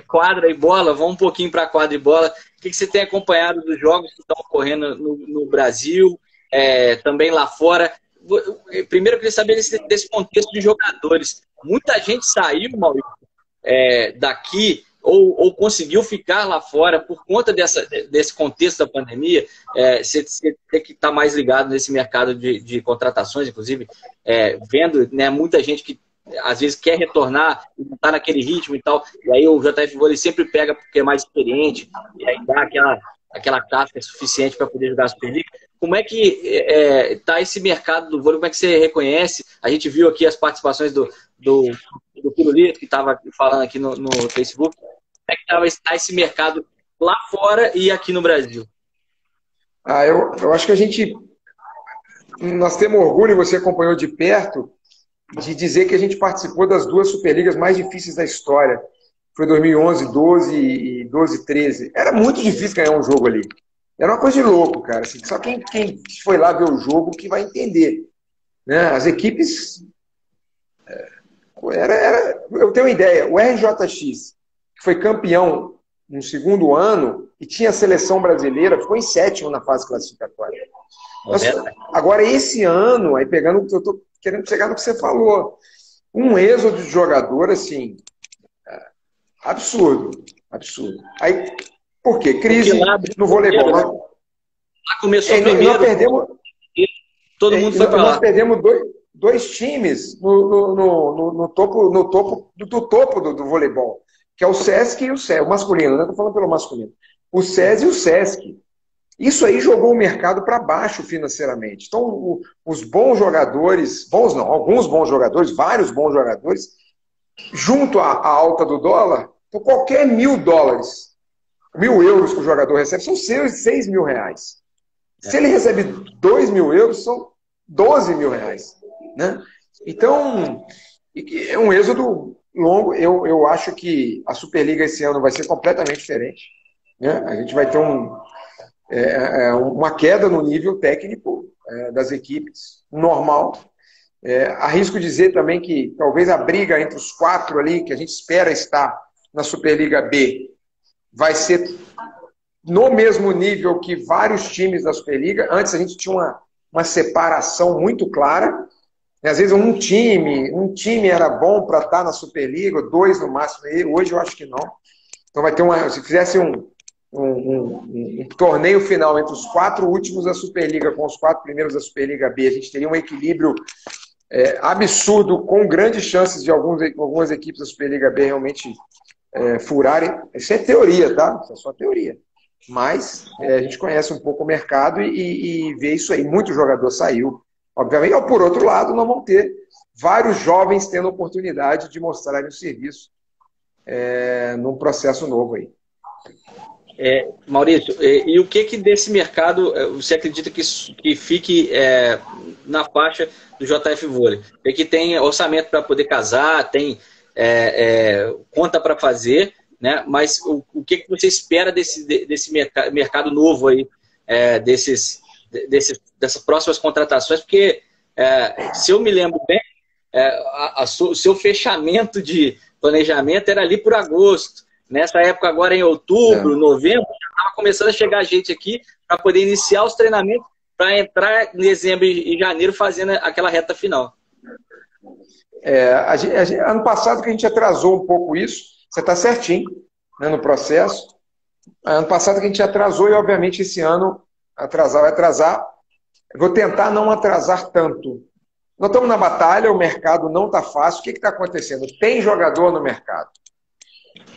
quadra e bola. Vamos um pouquinho para quadra e bola. O que você tem acompanhado dos jogos que estão ocorrendo no Brasil, também lá fora? Primeiro, eu queria saber desse contexto de jogadores. Muita gente saiu, Maurício, daqui ou conseguiu ficar lá fora por conta desse contexto da pandemia. Você tem que estar mais ligado nesse mercado de contratações, inclusive, vendo, né, muita gente que às vezes quer retornar e não está naquele ritmo e tal. E aí o JF Vôlei sempre pega porque é mais experiente e aí dá aquela casca suficiente para poder jogar a Superliga. Como é que está esse mercado do vôlei? Como é que você reconhece? A gente viu aqui as participações do Pirulito, que estava falando aqui no Facebook. Como é que está esse mercado lá fora e aqui no Brasil? Eu acho que nós temos orgulho, e você acompanhou de perto, de dizer que a gente participou das 2 Superligas mais difíceis da história. Foi 2011, 12 e 12, 13. Era muito difícil ganhar um jogo ali. Era uma coisa de louco, cara. Assim, só quem foi lá ver o jogo que vai entender. Né? As equipes... eu tenho uma ideia. O RJX, que foi campeão no segundo ano e tinha a seleção brasileira, ficou em 7º na fase classificatória. Agora, esse ano, aí pegando o que eu estou querendo chegar no que você falou, um êxodo de jogador, assim, absurdo. Aí, Por quê? Crise no voleibol. Lá começou primeiro, nós perdemos, todo mundo foi para lá. Nós perdemos dois times no topo do voleibol, que é o Sesc e o SESC, o masculino, né? Estou falando pelo masculino. O SESI e o Sesc. Isso aí jogou o mercado para baixo financeiramente. Então, os bons jogadores, bons não, alguns bons jogadores, vários bons jogadores, junto à alta do dólar, então qualquer $1.000, 1.000 que o jogador recebe, são 6 mil reais. Se ele recebe 2 mil euros, são 12 mil reais. Né? Então, é um êxodo longo. Eu acho que a Superliga esse ano vai ser completamente diferente. Né? A gente vai ter uma queda no nível técnico das equipes, normal. Arrisco dizer também que talvez a briga entre os 4 ali, que a gente espera estar na Superliga B, vai ser no mesmo nível que vários times da Superliga. Antes a gente tinha uma separação muito clara. Às vezes um time era bom para estar na Superliga, 2 no máximo. Hoje eu acho que não. Então vai ter se fizesse um torneio final entre os 4 últimos da Superliga com os 4 primeiros da Superliga B, a gente teria um equilíbrio absurdo, com grandes chances de algumas equipes da Superliga B realmente furarem. Isso é teoria, tá? Isso é só teoria. Mas a gente conhece um pouco o mercado e vê isso aí. Muito jogador saiu, obviamente. Ou, por outro lado, nós vamos ter vários jovens tendo oportunidade de mostrarem o serviço num processo novo aí. Maurício, e o que desse mercado você acredita que fique na faixa do JF Vôlei? É que tem orçamento para poder casar, tem conta para fazer, né? Mas o que você espera desse mercado novo aí, dessas próximas contratações? Porque, se eu me lembro bem, o seu fechamento de planejamento era ali por agosto. Nessa época, agora em outubro, novembro, já estava começando a chegar gente aqui para poder iniciar os treinamentos para entrar em dezembro e janeiro fazendo aquela reta final. Ano passado que a gente atrasou um pouco isso, você está certinho, né, no processo. Ano passado que a gente atrasou e, obviamente, esse ano vai atrasar. Eu vou tentar não atrasar tanto. Nós estamos na batalha, o mercado não está fácil. O que está acontecendo? Tem jogador no mercado,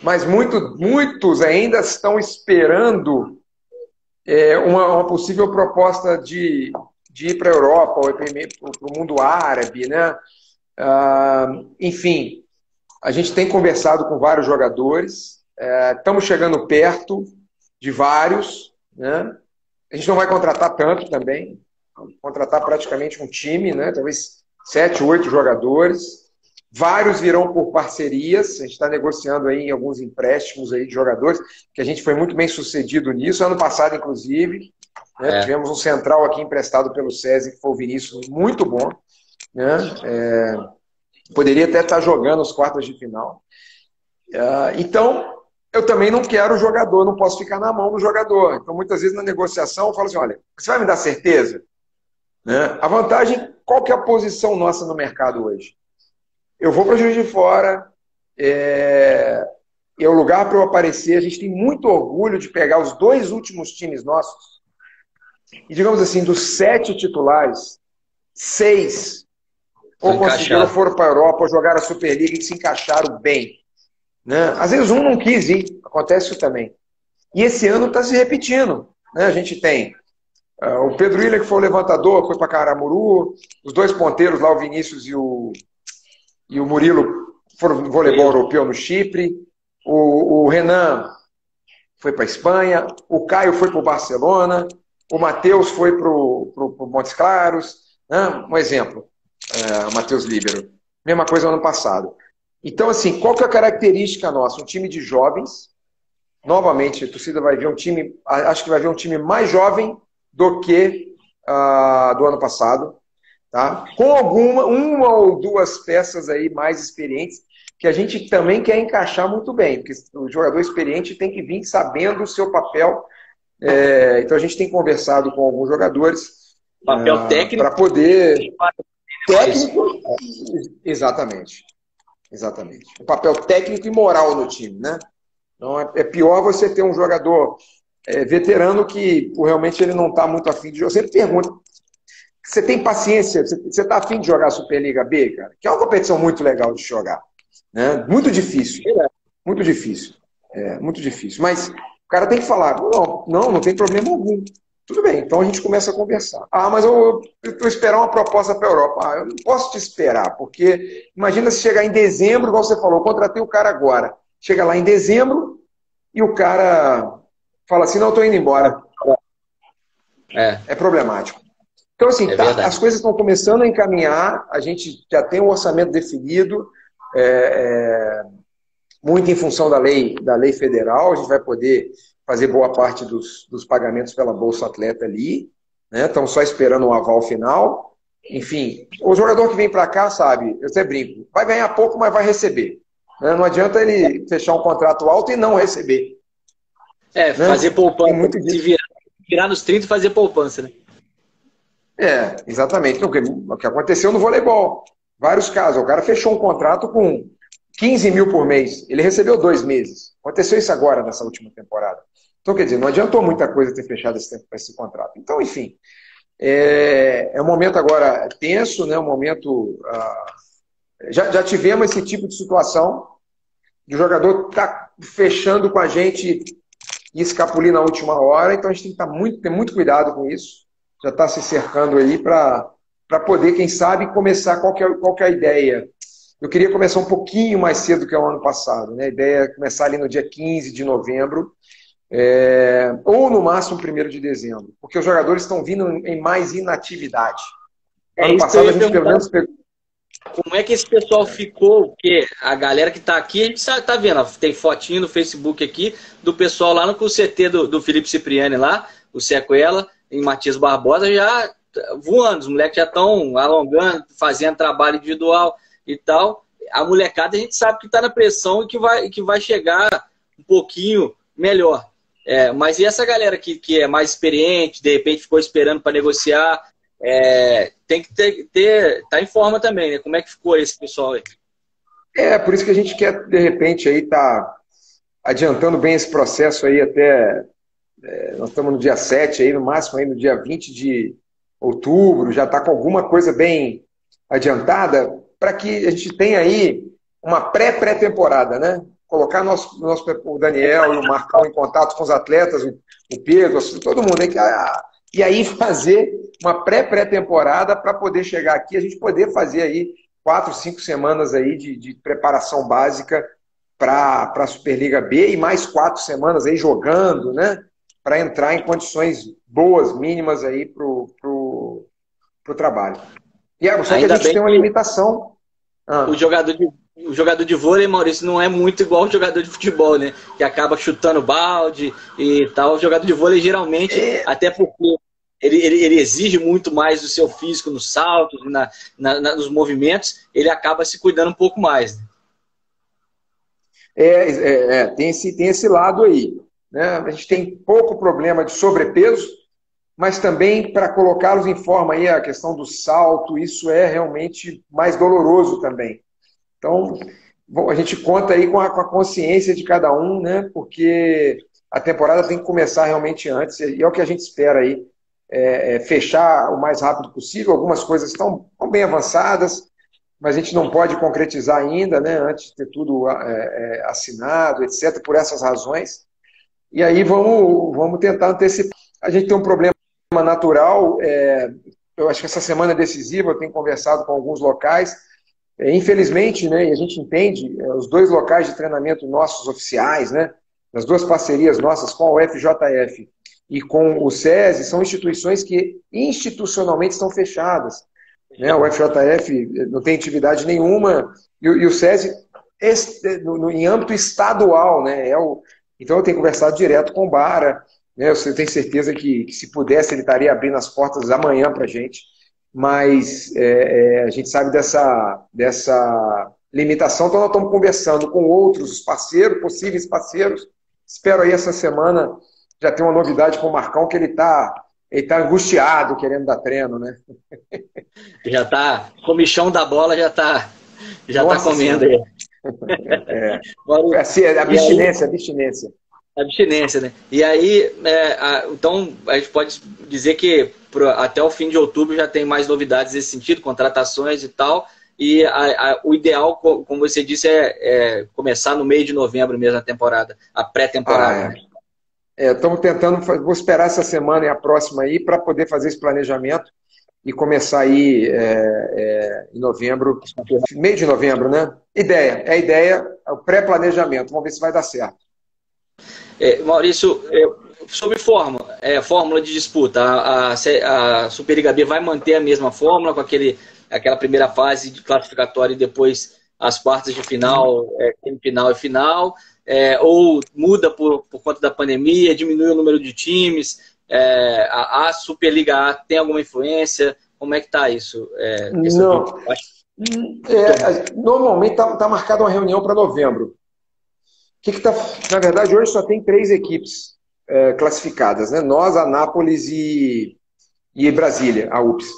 mas muitos ainda estão esperando uma possível proposta de ir para a Europa ou para o mundo árabe, né? Enfim, a gente tem conversado com vários jogadores, estamos chegando perto de vários, né? A gente não vai contratar tanto também, vamos contratar praticamente um time, né? Talvez 7, 8 jogadores. Vários virão por parcerias, a gente está negociando aí em alguns empréstimos aí de jogadores, que a gente foi muito bem sucedido nisso. Ano passado, inclusive, né, tivemos um central aqui emprestado pelo SESI, que foi o Vinícius, muito bom. Né? Poderia até estar jogando os quartos de final. Então, eu também não quero o jogador, não posso ficar na mão do jogador. Então, muitas vezes na negociação, eu falo assim, olha, você vai me dar certeza? Né? A vantagem, qual que é a posição nossa no mercado hoje? Eu vou para Juiz de Fora, é o lugar para eu aparecer. A gente tem muito orgulho de pegar os 2 últimos times nossos e, digamos assim, dos 7 titulares, 6 ou conseguiram, foram para a Europa, ou jogaram a Superliga e se encaixaram bem. Né? Às vezes um não quis ir, acontece isso também. E esse ano está se repetindo. Né? A gente tem o Pedro Ilha, que foi o levantador, foi para Caramuru, os 2 ponteiros lá, o Vinícius e o Murilo foram no voleibol europeu no Chipre, o Renan foi para a Espanha, o Caio foi para o Barcelona, o Matheus foi para o Montes Claros, né? Um exemplo, o Matheus Líbero. Mesma coisa no ano passado. Então, assim, qual que é a característica nossa? Um time de jovens. Novamente, a torcida vai ver um time, acho que vai ver um time mais jovem do que do ano passado. Tá? Com uma ou 2 peças aí mais experientes, que a gente também quer encaixar muito bem, porque o jogador experiente tem que vir sabendo o seu papel. Então a gente tem conversado com alguns jogadores. Papel técnico. Para poder. Técnico. Exatamente. O papel técnico e moral no time, né? Então é pior você ter um jogador veterano que realmente ele não está muito afim de jogar. Eu sempre pergunto, você tem paciência? Você está afim de jogar a Superliga B, cara? Que é uma competição muito legal de jogar. Né? Muito difícil. Muito difícil. Muito difícil. Mas o cara tem que falar, não tem problema algum. Tudo bem, então a gente começa a conversar. Ah, mas eu estou esperando uma proposta para a Europa. Ah, eu não posso te esperar, porque imagina se chegar em dezembro, igual você falou, eu contratei o cara agora. Chega lá em dezembro e o cara fala assim, não, estou indo embora. É problemático. Então, assim, as coisas estão começando a encaminhar, a gente já tem um orçamento definido, muito em função da lei federal, a gente vai poder fazer boa parte dos pagamentos pela Bolsa Atleta ali, né? Estamos só esperando o aval final. Enfim, o jogador que vem para cá, sabe, eu até brinco, vai ganhar pouco, mas vai receber. Né? Não adianta ele fechar um contrato alto e não receber. Né? Fazer poupança, se virar nos 30 e fazer poupança, né? Exatamente. O que aconteceu no voleibol. Vários casos. O cara fechou um contrato com 15 mil por mês. Ele recebeu 2 meses. Aconteceu isso agora, nessa última temporada. Então, quer dizer, não adiantou muita coisa ter fechado esse contrato. Então, enfim, é um momento agora tenso, né? Um momento... Já tivemos esse tipo de situação de o jogador tá fechando com a gente e escapulir na última hora. Então, a gente tem que ter muito cuidado com isso. Já está se cercando aí para poder, quem sabe, começar qual que é a ideia. Eu queria começar um pouquinho mais cedo que o ano passado. Né? A ideia é começar ali no dia 15 de novembro, ou no máximo 1º de dezembro, porque os jogadores estão vindo em mais inatividade. Ano passado a gente pelo menos pegou... Como é que esse pessoal ficou? Porque a galera que está aqui, a gente está vendo, tem fotinho no Facebook aqui do pessoal lá no CT do Felipe Cipriani lá, o Sequela, em Matias Barbosa, já voando. Os moleques já estão alongando, fazendo trabalho individual e tal. A molecada a gente sabe que está na pressão e que vai chegar um pouquinho melhor. Mas e essa galera que é mais experiente, de repente ficou esperando para negociar, tem que tá em forma também, né? Como é que ficou esse pessoal aí? Por isso que a gente quer, de repente, aí tá adiantando bem esse processo aí até... nós estamos no dia 7, aí, no máximo aí no dia 20 de outubro, já está com alguma coisa bem adiantada, para que a gente tenha aí uma pré-temporada, né? Colocar o Daniel e o Marcão em contato com os atletas, o Pedro, todo mundo aí, e aí fazer uma pré-temporada para poder chegar aqui, a gente poder fazer aí 4, 5 semanas aí de preparação básica para a Superliga B e mais 4 semanas aí jogando, né? Para entrar em condições boas, mínimas aí pro trabalho. Só que a gente tem uma limitação. O jogador de vôlei, Maurício, não é muito igual o jogador de futebol, né? Que acaba chutando balde e tal. O jogador de vôlei, geralmente, até porque ele exige muito mais do seu físico nos saltos, nos movimentos, ele acaba se cuidando um pouco mais. Né? Tem esse lado aí. Né? A gente tem pouco problema de sobrepeso, mas também para colocá-los em forma aí, a questão do salto, isso é realmente mais doloroso também. Então, a gente conta aí com a consciência de cada um, né? Porque a temporada tem que começar realmente antes, e é o que a gente espera aí, fechar o mais rápido possível. Algumas coisas estão bem avançadas, mas a gente não pode concretizar ainda, né? Antes de ter tudo assinado, etc., por essas razões. E aí vamos tentar antecipar. A gente tem um problema natural, eu acho que essa semana é decisiva, eu tenho conversado com alguns locais, infelizmente, né, e a gente entende, os 2 locais de treinamento nossos oficiais, né, as 2 parcerias nossas com a UFJF e com o SESI, são instituições que institucionalmente estão fechadas. Né? O UFJF não tem atividade nenhuma, e o SESI em âmbito estadual, né, então eu tenho conversado direto com o Bara, né? Eu tenho certeza que se pudesse ele estaria abrindo as portas amanhã para a gente, mas a gente sabe dessa limitação, então nós estamos conversando com outros parceiros, possíveis parceiros. Espero aí essa semana já ter uma novidade com o Marcão, que ele tá angustiado querendo dar treino, né? Já tá, comichão da bola já tá comendo aí. É, Maurício, assim, é e aí, abstinência, abstinência. abstinência, né? E aí, então, a gente pode dizer que até o fim de outubro já tem mais novidades nesse sentido, contratações e tal. E o ideal, como você disse, é começar no meio de novembro mesmo a temporada, a Ah, pré-temporada, é. né? Estamos tentando, vou esperar essa semana e a próxima aí para poder fazer esse planejamento e começar aí em novembro, meio de novembro, né? Ideia, é o pré-planejamento. Vamos ver se vai dar certo. Maurício, sobre fórmula de disputa, a Superliga B vai manter a mesma fórmula com aquela primeira fase de classificatória e depois as quartas de final, semifinal e final, ou muda por conta da pandemia, diminui o número de times, a Superliga A tem alguma influência? Como é que está isso? Questão de, Não, acho, normalmente está marcada uma reunião para novembro. Na verdade, hoje só tem 3 equipes classificadas, né? Nós, Anápolis e Brasília, a UPS.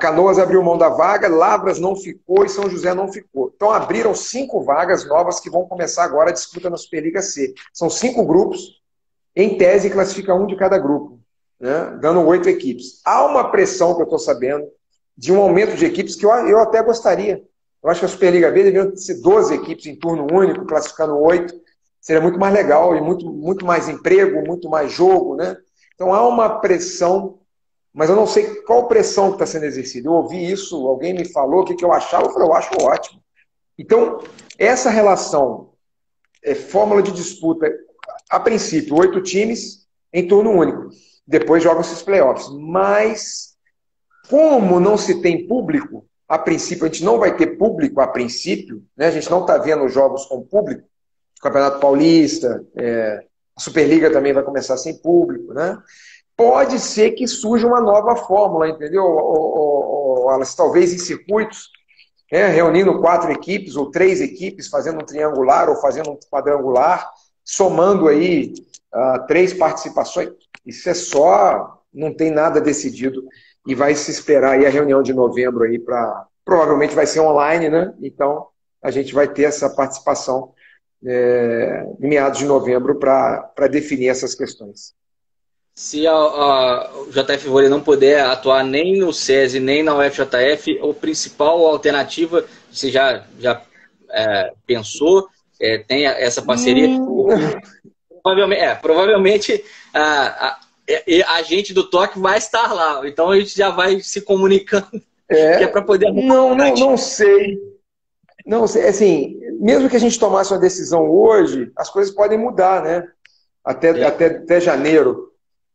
Canoas abriu mão da vaga, Lavras não ficou e São José não ficou. Então abriram 5 vagas novas que vão começar agora a disputa na Superliga C. São 5 grupos, em tese classifica um de cada grupo, né? Dando 8 equipes. Há uma pressão que eu estou sabendo de um aumento de equipes que eu até gostaria. Eu acho que a Superliga B deveria ser 12 equipes em turno único, classificando 8. Seria muito mais legal e muito mais emprego, muito mais jogo, né? Então há uma pressão, mas eu não sei qual pressão que está sendo exercida. Eu ouvi isso, alguém me falou o que eu achava, eu falei, eu acho ótimo. Então, essa relação, fórmula de disputa, a princípio, 8 times em turno único. Depois jogam-se os playoffs. Mas, como não se tem público, a princípio, a gente não vai ter público a princípio, né? A gente não está vendo jogos com público, o Campeonato Paulista, a Superliga também vai começar sem público, né? Pode ser que surja uma nova fórmula, entendeu, Wallace? Talvez em circuitos, reunindo 4 equipes ou 3 equipes, fazendo um triangular ou fazendo um quadrangular, somando aí 3 participações. Isso é só, não tem nada decidido e vai se esperar aí a reunião de novembro aí para, provavelmente vai ser online, né? Então a gente vai ter essa participação em meados de novembro para definir essas questões. se o JF Vôlei não puder atuar nem no SESI nem na UFJF, a principal alternativa, você já pensou, tem essa parceria? Provavelmente a gente do Toque vai estar lá, então a gente já vai se comunicando, que é para poder arrumar. Não sei. Não sei. Assim, mesmo que a gente tomasse uma decisão hoje, as coisas podem mudar, né? Até janeiro.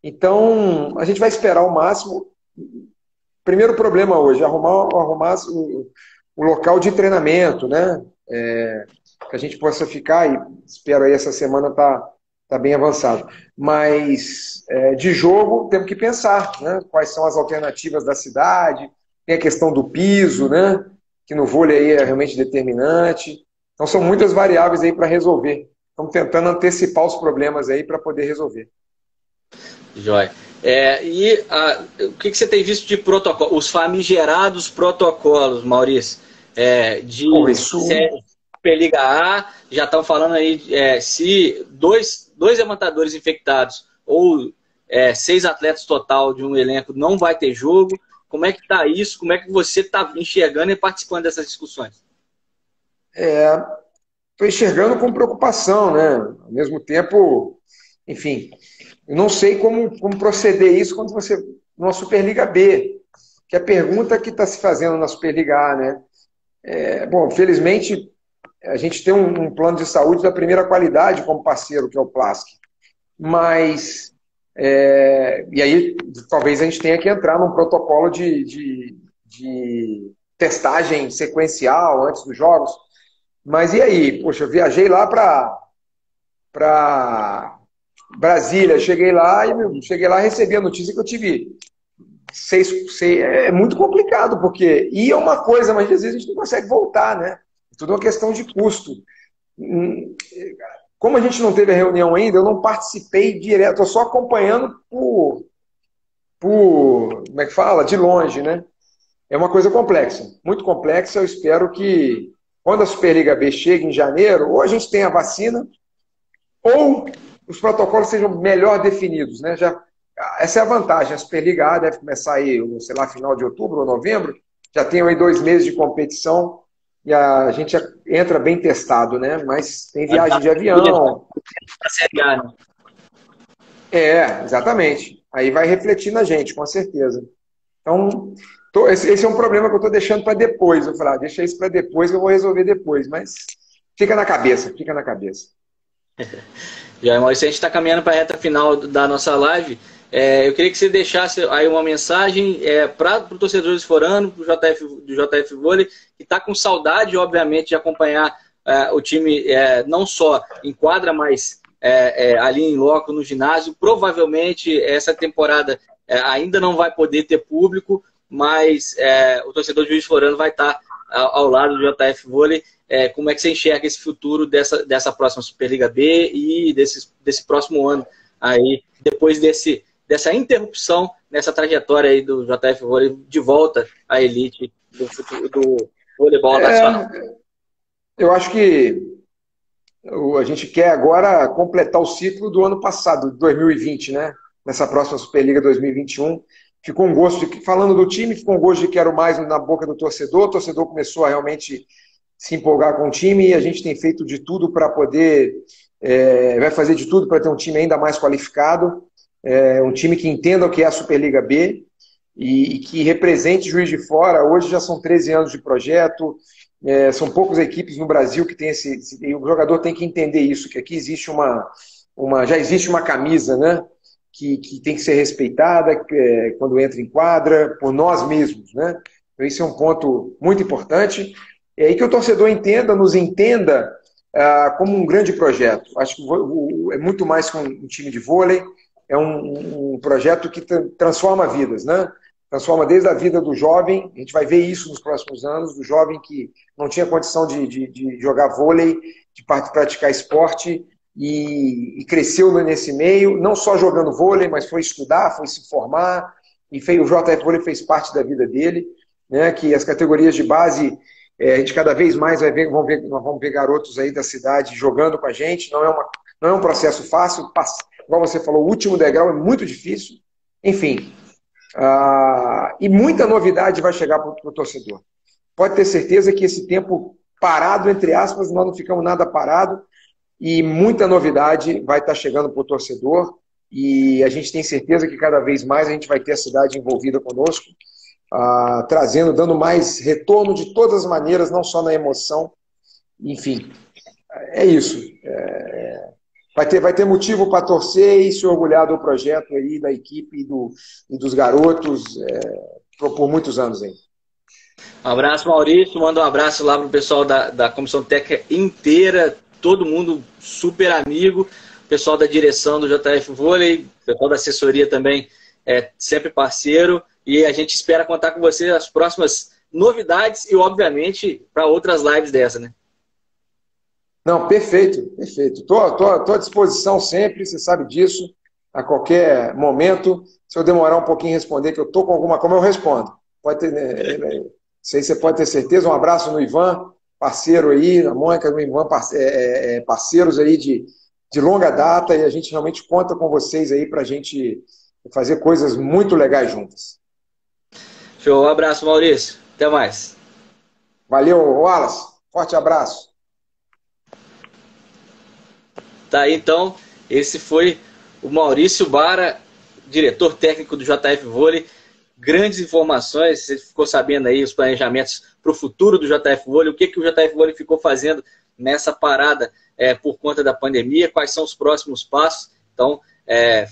Então, a gente vai esperar o máximo. Primeiro problema hoje, arrumar o local de treinamento, né? Que a gente possa ficar, e espero aí essa semana tá bem avançado. Mas de jogo temos que pensar, né? Quais são as alternativas da cidade, tem a questão do piso, né? Que no vôlei aí é realmente determinante. Então são muitas variáveis aí para resolver. Estamos tentando antecipar os problemas aí para poder resolver. Joia. O que você tem visto de protocolo? Os famigerados protocolos, Maurício, de Superliga A, já estão falando aí se dois levantadores infectados ou 6 atletas total de um elenco não vai ter jogo. Como é que está isso? Como é que você está enxergando e participando dessas discussões? Estou enxergando com preocupação, né? Ao mesmo tempo, enfim, eu não sei como proceder isso quando você numa Superliga B, que é a pergunta que está se fazendo na Superliga A, né? Bom, felizmente a gente tem um plano de saúde da primeira qualidade como parceiro, que é o Plask. Mas e aí talvez a gente tenha que entrar num protocolo de testagem sequencial antes dos jogos. Mas e aí? Poxa, eu viajei lá para Brasília, cheguei lá e recebi a notícia que eu tive 6. É muito complicado, porque é uma coisa, mas às vezes a gente não consegue voltar, né? É tudo uma questão de custo. Como a gente não teve a reunião ainda, eu não participei direto, estou só acompanhando como é que fala? De longe, né? É uma coisa complexa, muito complexa. Eu espero que quando a Superliga B chega em janeiro, ou a gente tem a vacina, ou os protocolos sejam melhor definidos, né? Essa é a vantagem. A Superliga A deve começar aí, sei lá, final de outubro ou novembro, já tem aí 2 meses de competição e a gente já entra bem testado, né? Mas tem viagem de avião. A Série A, né? Exatamente. Aí vai refletir na gente, com certeza. Então, esse é um problema que eu estou deixando para depois. Eu falei, deixa isso para depois que eu vou resolver depois. Mas fica na cabeça, fica na cabeça. Já, Maurício, a gente está caminhando para a reta final da nossa live. Eu queria que você deixasse aí uma mensagem para o torcedor esforano, do JF Vôlei, que está com saudade, obviamente, de acompanhar o time não só em quadra, mas ali em loco, no ginásio. Provavelmente essa temporada ainda não vai poder ter público, mas o torcedor de Juiz de Fora vai estar ao lado do JF Vôlei. Como é que você enxerga esse futuro dessa próxima Superliga B e desse próximo ano aí, depois dessa interrupção nessa trajetória aí do JF Vôlei de volta à elite do voleibol nacional? Eu acho que a gente quer agora completar o ciclo do ano passado, de 2020, né? Nessa próxima Superliga 2021. Ficou um gosto, falando do time, ficou um gosto de quero mais na boca do torcedor. O torcedor começou a realmente se empolgar com o time e a gente tem feito de tudo para poder, vai fazer de tudo para ter um time ainda mais qualificado, um time que entenda o que é a Superliga B e que represente Juiz de Fora. Hoje já são 13 anos de projeto, são poucas equipes no Brasil que tem e o jogador tem que entender isso, que aqui existe já existe uma camisa, né, que tem que ser respeitada quando entra em quadra, por nós mesmos, né? Então, isso é um ponto muito importante. É aí que o torcedor nos entenda como um grande projeto. Acho que é muito mais que um time de vôlei, é um projeto que transforma vidas, né? Transforma desde a vida do jovem, a gente vai ver isso nos próximos anos, do jovem que não tinha condição de jogar vôlei, de praticar esporte, e cresceu nesse meio, não só jogando vôlei, mas foi estudar, foi se formar, e o JF Vôlei fez parte da vida dele, né? Que as categorias de base, a gente cada vez mais nós vamos ver garotos aí da cidade jogando com a gente, não é um processo fácil, igual você falou, o último degrau é muito difícil, enfim, e muita novidade vai chegar para o torcedor. Pode ter certeza que esse tempo parado, entre aspas, nós não ficamos nada parado, e muita novidade vai estar chegando para o torcedor, e a gente tem certeza que cada vez mais a gente vai ter a cidade envolvida conosco, dando mais retorno de todas as maneiras, não só na emoção. Enfim, é isso. Vai ter motivo para torcer e se orgulhar do projeto aí, da equipe e dos garotos por muitos anos aí. Um abraço, Maurício. Manda um abraço lá para o pessoal da comissão técnica inteira, todo mundo super amigo, pessoal da direção do JF Vôlei, pessoal da assessoria também sempre parceiro, e a gente espera contar com você as próximas novidades e, obviamente, para outras lives dessa, né? Não, perfeito, perfeito. Tô à disposição sempre, você sabe disso, a qualquer momento. Se eu demorar um pouquinho em responder, que eu tô com alguma coisa, eu respondo. Pode ter, isso aí você pode ter certeza. Um abraço no Ivan, parceiro aí, na Mônica, no Ivan, parceiros aí de longa data, e a gente realmente conta com vocês aí para a gente fazer coisas muito legais juntas. Show, um abraço, Maurício. Até mais. Valeu, Wallace. Forte abraço. Tá aí, então, esse foi o Maurício Bara, diretor técnico do JF Vôlei. Grandes informações, você ficou sabendo aí os planejamentos para o futuro do JF Vôlei, o que o JF Vôlei ficou fazendo nessa parada por conta da pandemia, quais são os próximos passos. Então,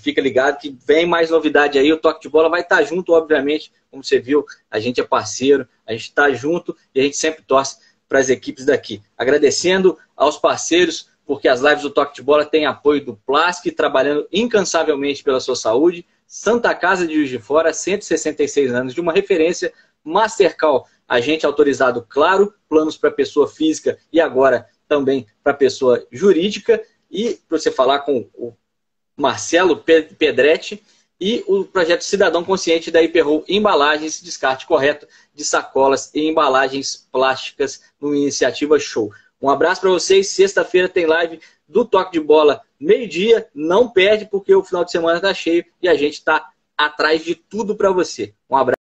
fica ligado que vem mais novidade aí, o Toque de Bola vai estar junto, obviamente, como você viu, a gente é parceiro, a gente está junto e a gente sempre torce para as equipes daqui. Agradecendo aos parceiros, porque as lives do Toque de Bola têm apoio do Plask, trabalhando incansavelmente pela sua saúde, Santa Casa de Juiz de Fora, 166 anos de uma referência, Mastercall, agente autorizado, claro, planos para pessoa física e agora também para pessoa jurídica. E para você falar com o Marcelo Pedretti, e o projeto Cidadão Consciente da Hiperroll Embalagens, descarte correto de sacolas e embalagens plásticas no Iniciativa Show. Um abraço para vocês. Sexta-feira tem live do Toque de Bola, meio-dia. Não perde, porque o final de semana está cheio e a gente está atrás de tudo para você. Um abraço.